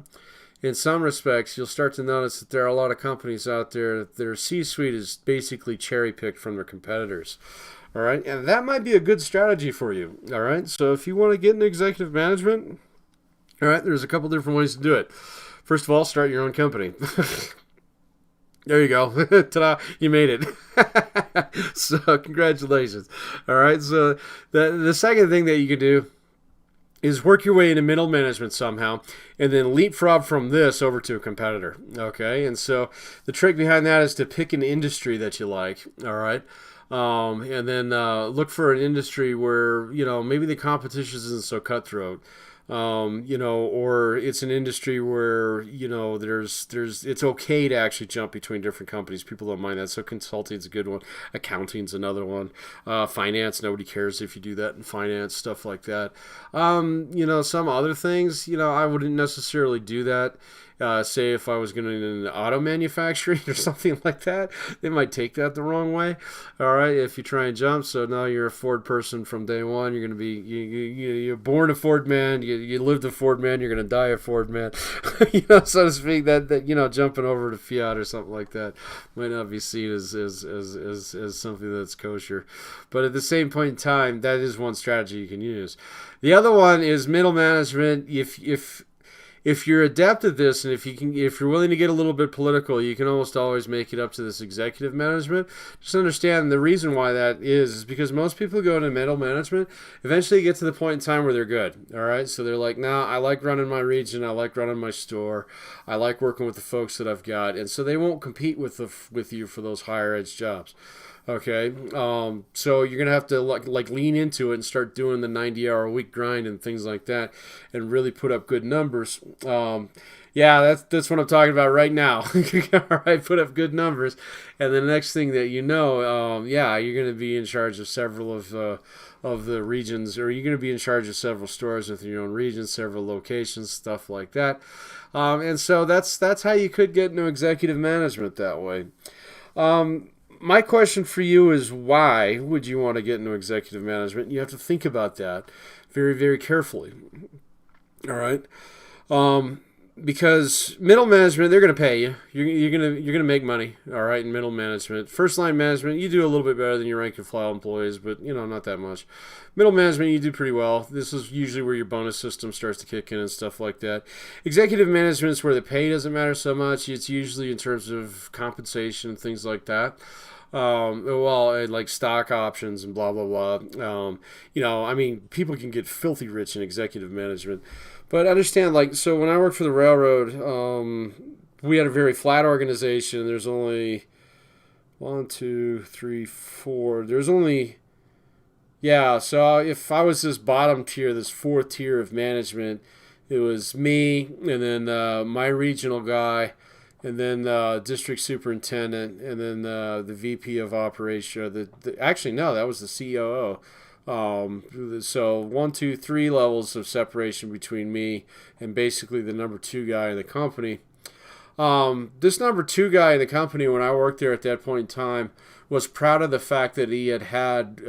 in some respects, you'll start to notice that there are a lot of companies out there that their C-suite is basically cherry-picked from their competitors. All right, and that might be a good strategy for you. All right, so if you want to get into executive management, all right, there's a couple different ways to do it. First of all, start your own company. There you go. Ta-da, you made it. So congratulations. All right, so the second thing that you can do is work your way into middle management somehow, and then leapfrog from this over to a competitor. Okay, and so the trick behind that is to pick an industry that you like. All right. And then look for an industry where, maybe the competition isn't so cutthroat, or it's an industry where, it's okay to actually jump between different companies. People don't mind that. So consulting's a good one. Accounting's another one. Finance, nobody cares if you do that in finance, stuff like that. Some other things, I wouldn't necessarily do that. Say if I was going to in auto manufacturing or something like that, they might take that the wrong way. All right, if you try and jump, so now you're a Ford person from day one. You're going to be you're born a Ford man. You lived a Ford man. You're going to die a Ford man. So to speak. That jumping over to Fiat or something like that might not be seen as something that's kosher. But at the same point in time, that is one strategy you can use. The other one is middle management. If you're adept at this, and if you're willing to get a little bit political, you can almost always make it up to this executive management. Just understand the reason why that is because most people go into middle management, eventually get to the point in time where they're good. All right, so they're like, nah, I like running my region, I like running my store, I like working with the folks that I've got, and so they won't compete with you for those higher edge jobs. Okay, so you're gonna have to like lean into it and start doing the 90-hour-a-week grind and things like that, and really put up good numbers. Yeah, that's what I'm talking about right now. All right, put up good numbers, and the next thing that you're gonna be in charge of several of the regions, or you're gonna be in charge of several stores within your own region, several locations, stuff like that. And so that's how you could get into executive management that way. My question for you is, why would you want to get into executive management? You have to think about that very, very carefully. All right, because middle management, they're going to pay you. You're gonna make money. All right, in middle management, first line management, you do a little bit better than your rank and file employees, but not that much. Middle management, you do pretty well. This is usually where your bonus system starts to kick in and stuff like that. Executive management is where the pay doesn't matter so much. It's usually in terms of compensation and things like that. Like stock options and blah, blah, blah. People can get filthy rich in executive management. But understand, so when I worked for the railroad, we had a very flat organization. There's only 1, 2, 3, 4. There's only, so if I was this bottom tier, this fourth tier of management, it was me and then my regional guy, and then the district superintendent, and then the VP of operation. That was the COO. So 1, 2, 3 levels of separation between me and basically the number 2 guy in the company. This number 2 guy in the company, when I worked there at that point in time, was proud of the fact that he had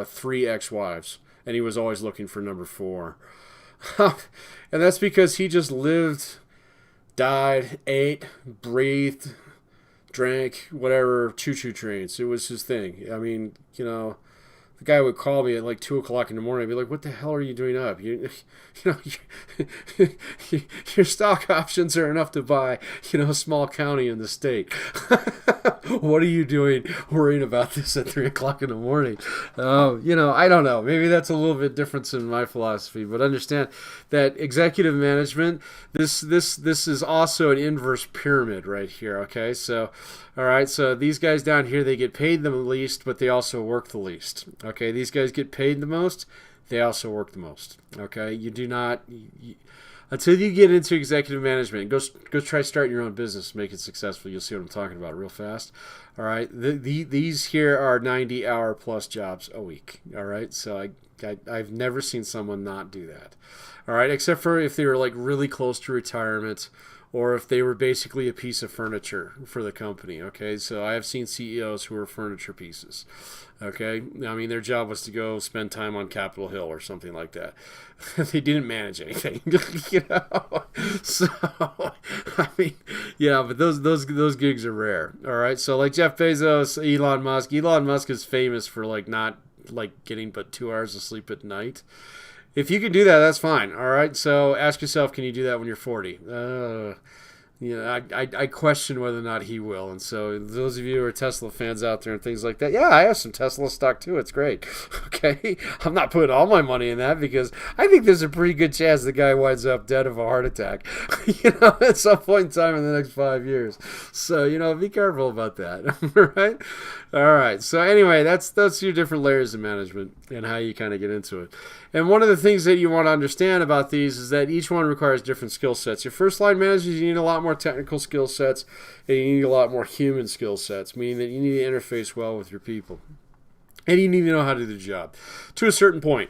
3 ex-wives, and he was always looking for number 4. And that's because he just lived, died, ate, breathed, drank, whatever, choo-choo trains. It was his thing. The guy would call me at like 2 o'clock in the morning. I'd be like, "What the hell are you doing up? Your stock options are enough to buy, a small county in the state. What are you doing worrying about this at 3 o'clock in the morning?" I don't know. Maybe that's a little bit different in my philosophy, but understand that executive management, this is also an inverse pyramid right here. Okay, so. All right, so these guys down here, they get paid the least, but they also work the least. Okay, these guys get paid the most, they also work the most. Okay, you do not, until you get into executive management, go try starting your own business, make it successful. You'll see what I'm talking about real fast. All right, these here are 90-hour plus jobs a week. All right, so I've never seen someone not do that. All right, except for if they were like really close to retirement, or if they were basically a piece of furniture for the company. Okay, so I have seen CEOs who are furniture pieces. Okay, their job was to go spend time on Capitol Hill or something like that. They didn't manage anything, So, I mean, yeah, but those gigs are rare. All right, so like Jeff Bezos, Elon Musk. Elon Musk is famous for like not like getting but 2 hours of sleep at night. If you can do that, that's fine. All right, so ask yourself, can you do that when you're 40? I question whether or not he will. And so those of you who are Tesla fans out there and things like that, yeah, I have some Tesla stock too. It's great. Okay. I'm not putting all my money in that because I think there's a pretty good chance the guy winds up dead of a heart attack, at some point in time in the next 5 years. So, be careful about that. Right? All right. So anyway, that's your different layers of management and how you kind of get into it. And one of the things that you want to understand about these is that each one requires different skill sets. Your first line managers, you need a lot more technical skill sets, and you need a lot more human skill sets, meaning that you need to interface well with your people. And you need to know how to do the job to a certain point.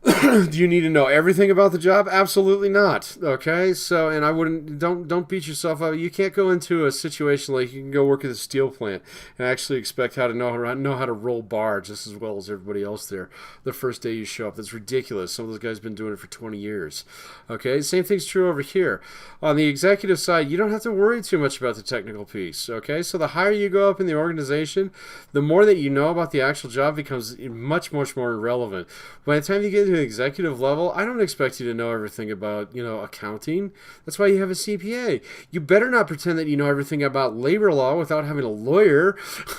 Do you need to know everything about the job? Absolutely not. Okay, so and I wouldn't don't beat yourself up. You can't go into a situation like you can go work at a steel plant and actually expect how to know how to roll bars just as well as everybody else there the first day you show up. That's ridiculous. Some of those guys have been doing it for 20 years. Okay, same thing's true over here. On the executive side, you don't have to worry too much about the technical piece. Okay, so the higher you go up in the organization, the more that you know about the actual job becomes much more irrelevant. By the time you get to the executive level, I don't expect you to know everything about, accounting. That's why you have a CPA. You better not pretend that you know everything about labor law without having a lawyer.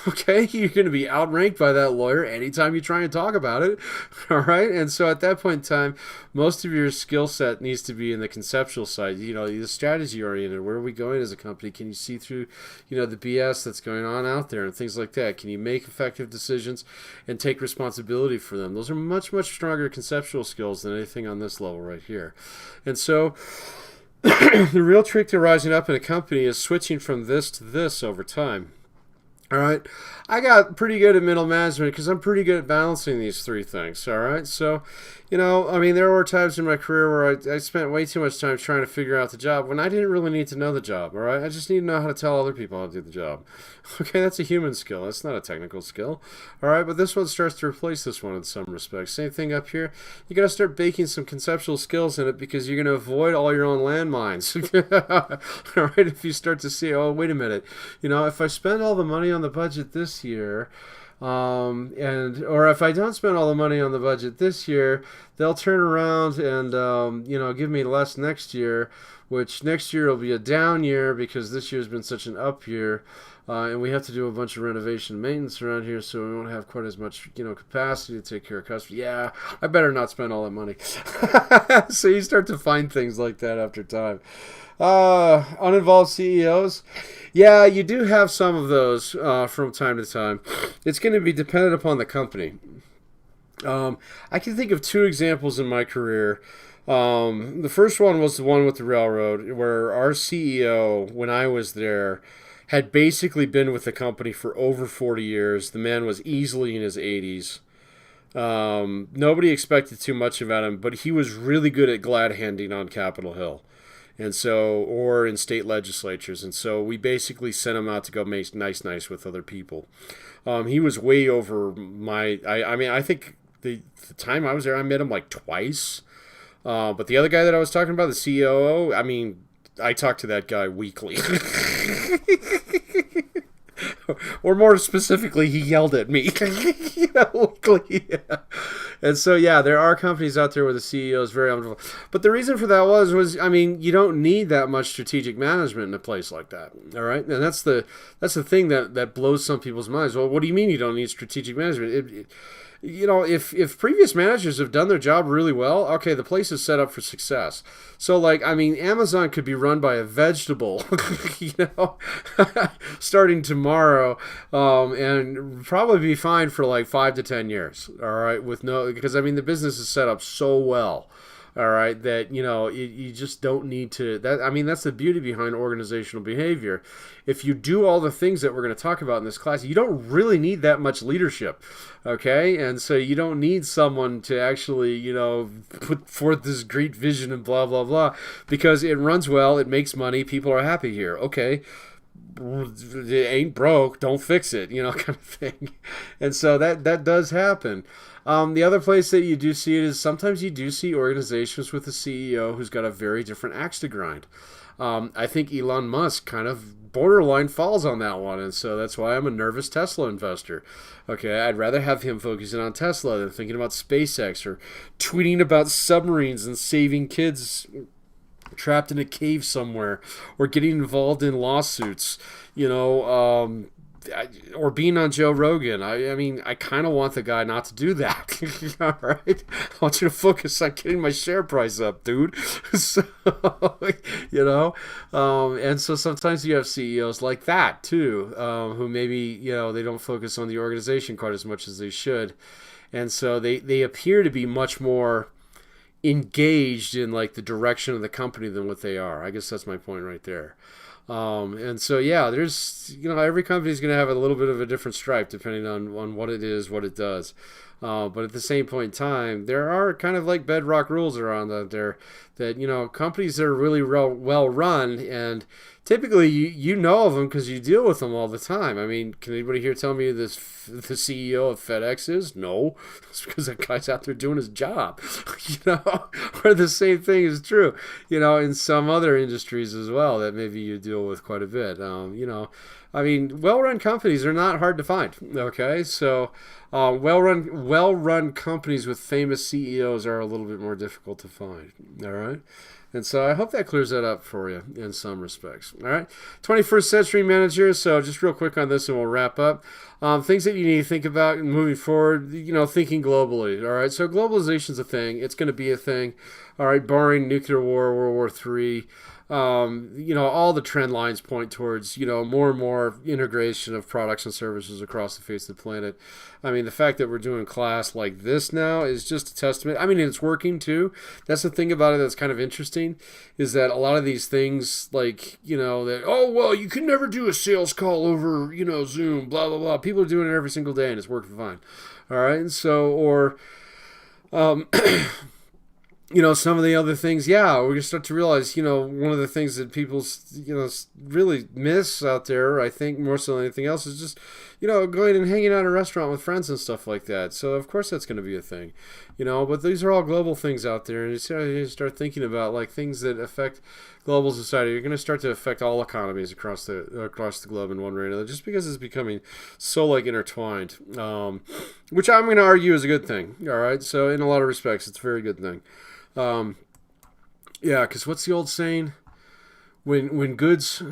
Okay? You're going to be outranked by that lawyer anytime you try and talk about it. All right? And so at that point in time, most of your skill set needs to be in the conceptual side, the strategy oriented. Where are we going as a company? Can you see through, the BS that's going on out there and things like that? Can you make effective decisions and take responsibility for them? Those are much, much stronger conceptual skills than anything on this level right here. And so the real trick to rising up in a company is switching from this to this over time. All right, I got pretty good at middle management because I'm pretty good at balancing these three things. All right, so there were times in my career where I spent way too much time trying to figure out the job when I didn't really need to know the job. All right, I just need to know how to tell other people how to do the job. Okay, that's a human skill. That's not a technical skill. All right, but this one starts to replace this one in some respects. Same thing up here. You got to start baking some conceptual skills in it because you're going to avoid all your own landmines. All right, if you start to see, oh, wait a minute, if I spend all the money on the budget this year, or if I don't spend all the money on the budget this year, they'll turn around and give me less next year, which next year will be a down year because this year's been such an up year, and we have to do a bunch of renovation and maintenance around here, so we won't have quite as much capacity to take care of customers. Yeah, I better not spend all that money. So you start to find things like that after time. Uninvolved CEOs. Yeah, you do have some of those from time to time. It's going to be dependent upon the company. I can think of two examples in my career. The first one was the one with the railroad, where our CEO, when I was there, had basically been with the company for over 40 years. The man was easily in his 80s. Nobody expected too much about him, but he was really good at glad handing on Capitol Hill. And so, or in state legislatures. And so we basically sent him out to go make nice with other people. He was way over I think the time I was there, I met him like twice. But the other guy that I was talking about, the COO, I talked to that guy weekly. Or more specifically, he yelled at me. Weekly. Yeah. And so, yeah, there are companies out there where the CEO is very unfaithful. But the reason for that was you don't need that much strategic management in a place like that. All right? And that's the thing that blows some people's minds. Well, what do you mean you don't need strategic management? If previous managers have done their job really well, okay, the place is set up for success. So, Amazon could be run by a vegetable, starting tomorrow, and probably be fine for 5 to 10 years, all right, because the business is set up so well. All right, that you just don't need to. That's the beauty behind organizational behavior. If you do all the things that we're going to talk about in this class, you don't really need that much leadership, okay? And so you don't need someone to actually, put forth this great vision and blah blah blah, because it runs well, it makes money, people are happy here. Okay, it ain't broke, don't fix it, kind of thing. And so that does happen. The other place that you do see it is sometimes you do see organizations with a CEO who's got a very different axe to grind. I think Elon Musk kind of borderline falls on that one, and so that's why I'm a nervous Tesla investor. Okay, I'd rather have him focusing on Tesla than thinking about SpaceX or tweeting about submarines and saving kids trapped in a cave somewhere, or getting involved in lawsuits, or being on Joe Rogan. I mean, I kind of want the guy not to do that. All right, I want you to focus on getting my share price up, dude. So, and so sometimes you have CEOs like that too, who maybe they don't focus on the organization quite as much as they should, and so they appear to be much more engaged in like the direction of the company than what they are. I guess that's my point right there. And so, yeah, there's, every company is going to have a little bit of a different stripe depending on what it is, what it does. But at the same point in time, there are kind of like bedrock rules around out there that, companies that are really well run, and typically you know of them because you deal with them all the time. I mean, can anybody here tell me the CEO of FedEx is? No, it's because that guy's out there doing his job. Or the same thing is true, in some other industries as well that maybe you deal with quite a bit. I mean, well-run companies are not hard to find. Okay, so well-run companies with famous CEOs are a little bit more difficult to find. All right, and so I hope that clears that up for you in some respects. All right, 21st century managers. So just real quick on this, and we'll wrap up. Things that you need to think about moving forward. Thinking globally. All right, so globalization's a thing. It's going to be a thing. All right, barring nuclear war, World War III. All the trend lines point towards, more and more integration of products and services across the face of the planet. I mean, the fact that we're doing class like this now is just a testament. I mean, it's working too. That's the thing about it that's kind of interesting, is that a lot of these things, like, that, oh, well, you can never do a sales call over, Zoom, blah, blah, blah. People are doing it every single day and it's working fine. All right. And so, or, some of the other things, we're going to start to realize, one of the things that people, really miss out there, I think more so than anything else, is just, going and hanging out at a restaurant with friends and stuff like that. So, of course, that's going to be a thing, but these are all global things out there. And you start thinking about, like, things that affect global society. You're going to start to affect all economies across the globe in one way or another, just because it's becoming so, like, intertwined, which I'm going to argue is a good thing. All right. So, in a lot of respects, it's a very good thing. Because what's the old saying? When goods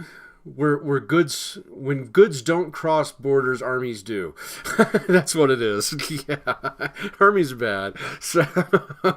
don't cross borders, armies do. That's what it is. Yeah, armies are bad, so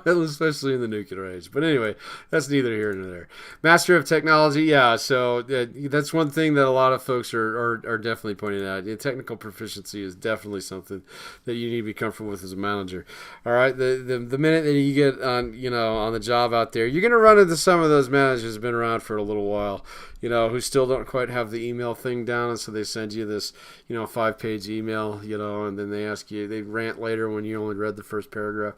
especially in the nuclear age. But anyway, that's neither here nor there. Master of technology, yeah. So that's one thing that a lot of folks are definitely pointing out. Technical proficiency is definitely something that you need to be comfortable with as a manager. All right, the minute that you get on on the job out there, you're gonna run into some of those managers who've been around for a little while, who still don't quite have the email thing down, and so they send you this 5-page email, and then they rant later when you only read the first paragraph,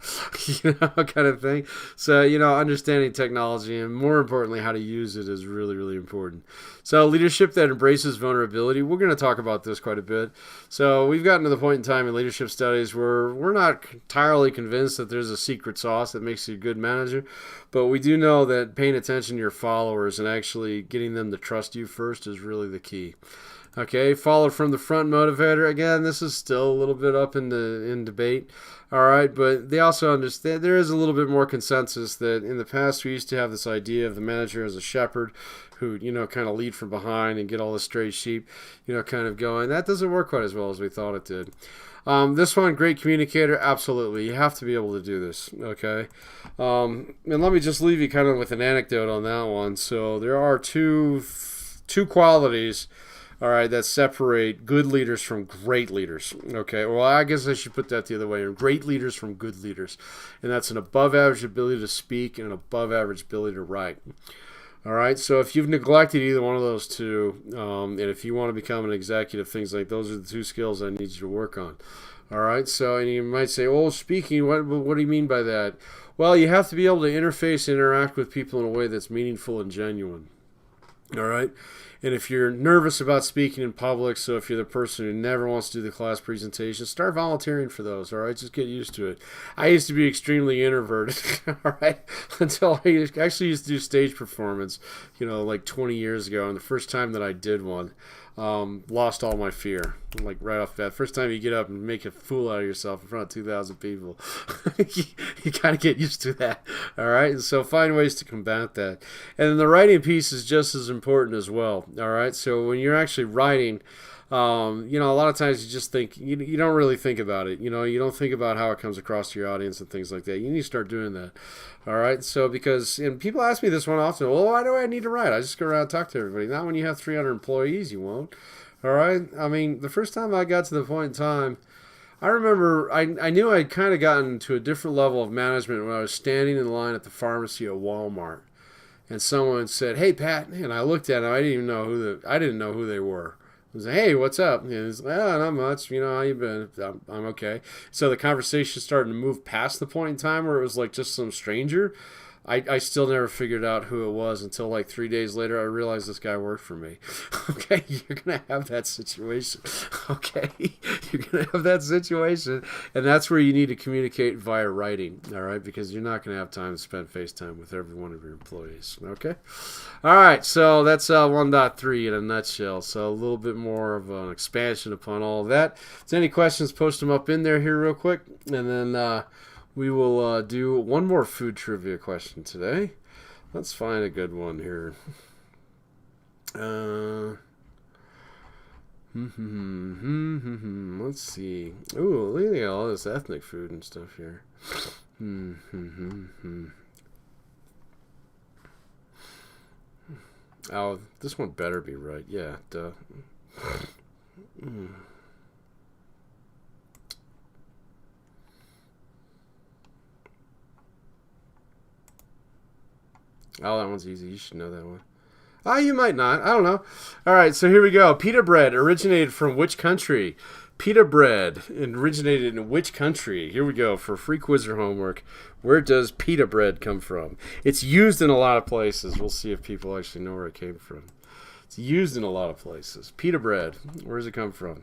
kind of thing. So understanding technology, and more importantly how to use it, is really, really important. So leadership that embraces vulnerability, we're going to talk about this quite a bit. So we've gotten to the point in time in leadership studies where we're not entirely convinced that there's a secret sauce that makes you a good manager, but we do know that paying attention to your followers and actually getting them to trust you first is really the key. Okay, followed from the front motivator. Again, this is still a little bit up in debate. All right, but they also understand there is a little bit more consensus that in the past we used to have this idea of the manager as a shepherd who, kind of lead from behind and get all the stray sheep, kind of going. That doesn't work quite as well as we thought it did. This one, great communicator, absolutely. You have to be able to do this, okay? And let me just leave you kind of with an anecdote on that one. So there are two qualities, all right, that separate good leaders from great leaders, okay? Well, I guess I should put that the other way. Great leaders from good leaders. And that's an above-average ability to speak and an above-average ability to write. All right, so if you've neglected either one of those two, and if you want to become an executive, things like those are the two skills I need you to work on. All right, so and you might say, oh, speaking, what do you mean by that? Well, you have to be able to interface and interact with people in a way that's meaningful and genuine. All right. And if you're nervous about speaking in public, so if you're the person who never wants to do the class presentation, start volunteering for those. All right. Just get used to it. I used to be extremely introverted. All right. Until I actually used to do stage performance, like 20 years ago. And the first time that I did one, lost all my fear, like right off the bat. First time you get up and make a fool out of yourself in front of 2,000 people, you kind of get used to that. All right, and so find ways to combat that. And then the writing piece is just as important as well. All right, so when you're actually writing, a lot of times you just think, you don't really think about it. You don't think about how it comes across to your audience and things like that. You need to start doing that. All right, so and people ask me this one often, well, why do I need to write? I just go around and talk to everybody. Not when you have 300 employees, you won't. All right, I mean, the first time I got to the point in time, I remember I knew I'd kind of gotten to a different level of management when I was standing in line at the pharmacy at Walmart, and someone said, "Hey, Pat," and I looked at them. I didn't know who they were. I was like, "Hey, what's up?" And he's like, "Oh, not much. How you been?" I'm okay. So the conversation started to move past the point in time where it was like just some stranger. I still never figured out who it was until like 3 days later. I realized this guy worked for me. Okay, you're going to have that situation. Okay, you're going to have that situation. And that's where you need to communicate via writing, all right, because you're not going to have time to spend FaceTime with every one of your employees, okay? All right, so that's 1.3 in a nutshell. So a little bit more of an expansion upon all of that. If there's any questions, post them up in there here real quick, and then we will do one more food trivia question today. Let's find a good one here. Let's see. Ooh, look at all this ethnic food and stuff here. Oh, this one better be right. Yeah, duh. Oh, that one's easy. You should know that one. Ah, you might not. I don't know. All right, so here we go. Pita bread originated from which country? Pita bread originated in which country? Here we go for free quizzer homework. Where does pita bread come from? It's used in a lot of places. We'll see if people actually know where it came from. It's used in a lot of places. Pita bread. Where does it come from?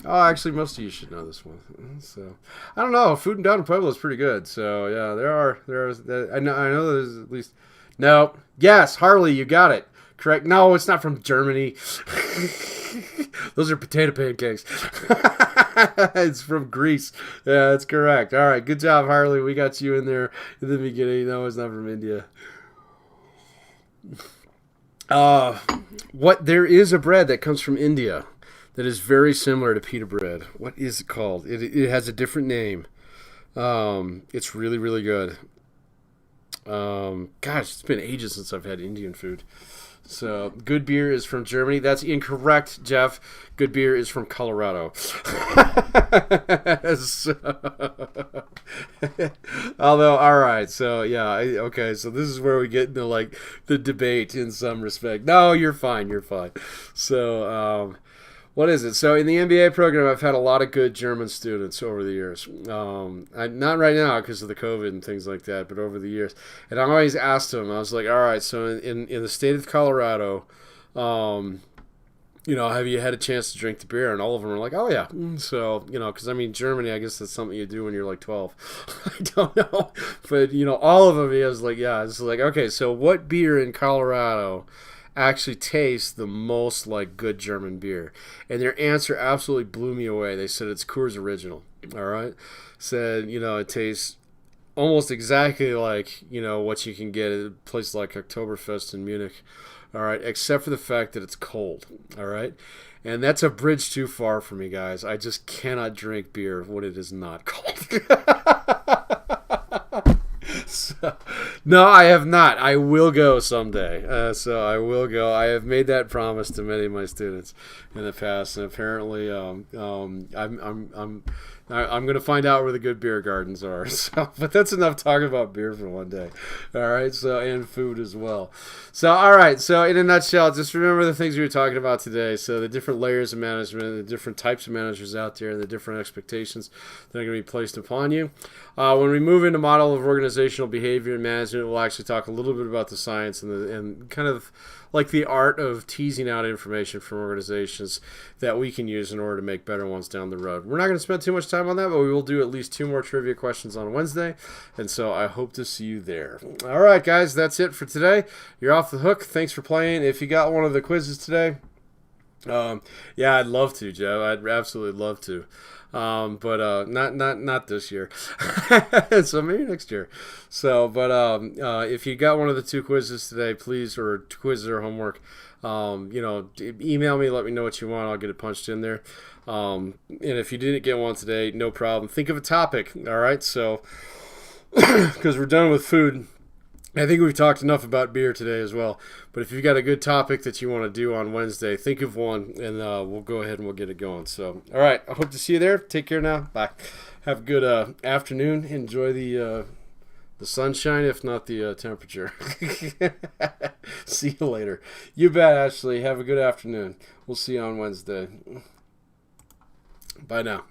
Oh, actually, most of you should know this one. So, I don't know. Food in Down in Pueblo is pretty good. So, yeah, I know there's at least... No. Yes, Harley, you got it. Correct. No, it's not from Germany. Those are potato pancakes. It's from Greece. Yeah, that's correct. All right, good job, Harley. We got you in there in the beginning. No, it's not from India. There is a bread that comes from India that is very similar to pita bread. What is it called? It has a different name. It's really, really good. Gosh, it's been ages since I've had Indian food. So, good beer is from Germany. That's incorrect, Jeff. Good beer is from Colorado. Although, all right. So, yeah. Okay. So, this is where we get into, like, the debate in some respect. No, you're fine. You're fine. So, what is it? So in the MBA program, I've had a lot of good German students over the years. Not right now because of the COVID and things like that, but over the years. And I always asked them, I was like, all right, so in the state of Colorado, have you had a chance to drink the beer? And all of them were like, oh, yeah. So, because Germany, I guess that's something you do when you're like 12. I don't know. But, all of them, I was like, yeah. It's like, okay, so what beer in Colorado actually tastes the most like good German beer? And their answer absolutely blew me away. They said it's Coors Original. All right. Said, it tastes almost exactly like, what you can get at a place like Oktoberfest in Munich. All right. Except for the fact that it's cold. All right. And that's a bridge too far for me, guys. I just cannot drink beer when it is not cold. So, no, I have not. I will go someday. So I will go. I have made that promise to many of my students in the past, and apparently, I'm going to find out where the good beer gardens are. So, but that's enough talking about beer for one day. All right. So, and food as well. So, all right. So, in a nutshell, just remember the things we were talking about today. So, the different layers of management, the different types of managers out there, and the different expectations that are going to be placed upon you. When we move into model of organizational behavior and management, we'll actually talk a little bit about the science and kind of like the art of teasing out information from organizations that we can use in order to make better ones down the road. We're not going to spend too much time on that, but we will do at least 2 more trivia questions on Wednesday, and so I hope to see you there. All right, guys, that's it for today. You're off the hook. Thanks for playing. If you got one of the quizzes today, yeah, I'd love to, Joe. I'd absolutely love to. But not this year. So maybe next year. So, but if you got one of the 2 quizzes today, please, or quizzes or homework, email me, let me know what you want. I'll get it punched in there. And if you didn't get one today, no problem. Think of a topic. All right. So, because we're done with food, I think we've talked enough about beer today as well. But if you've got a good topic that you want to do on Wednesday, think of one, and we'll go ahead and we'll get it going. So, all right. I hope to see you there. Take care now. Bye. Have a good afternoon. Enjoy the sunshine, if not the temperature. See you later. You bet, Ashley. Have a good afternoon. We'll see you on Wednesday. Bye now.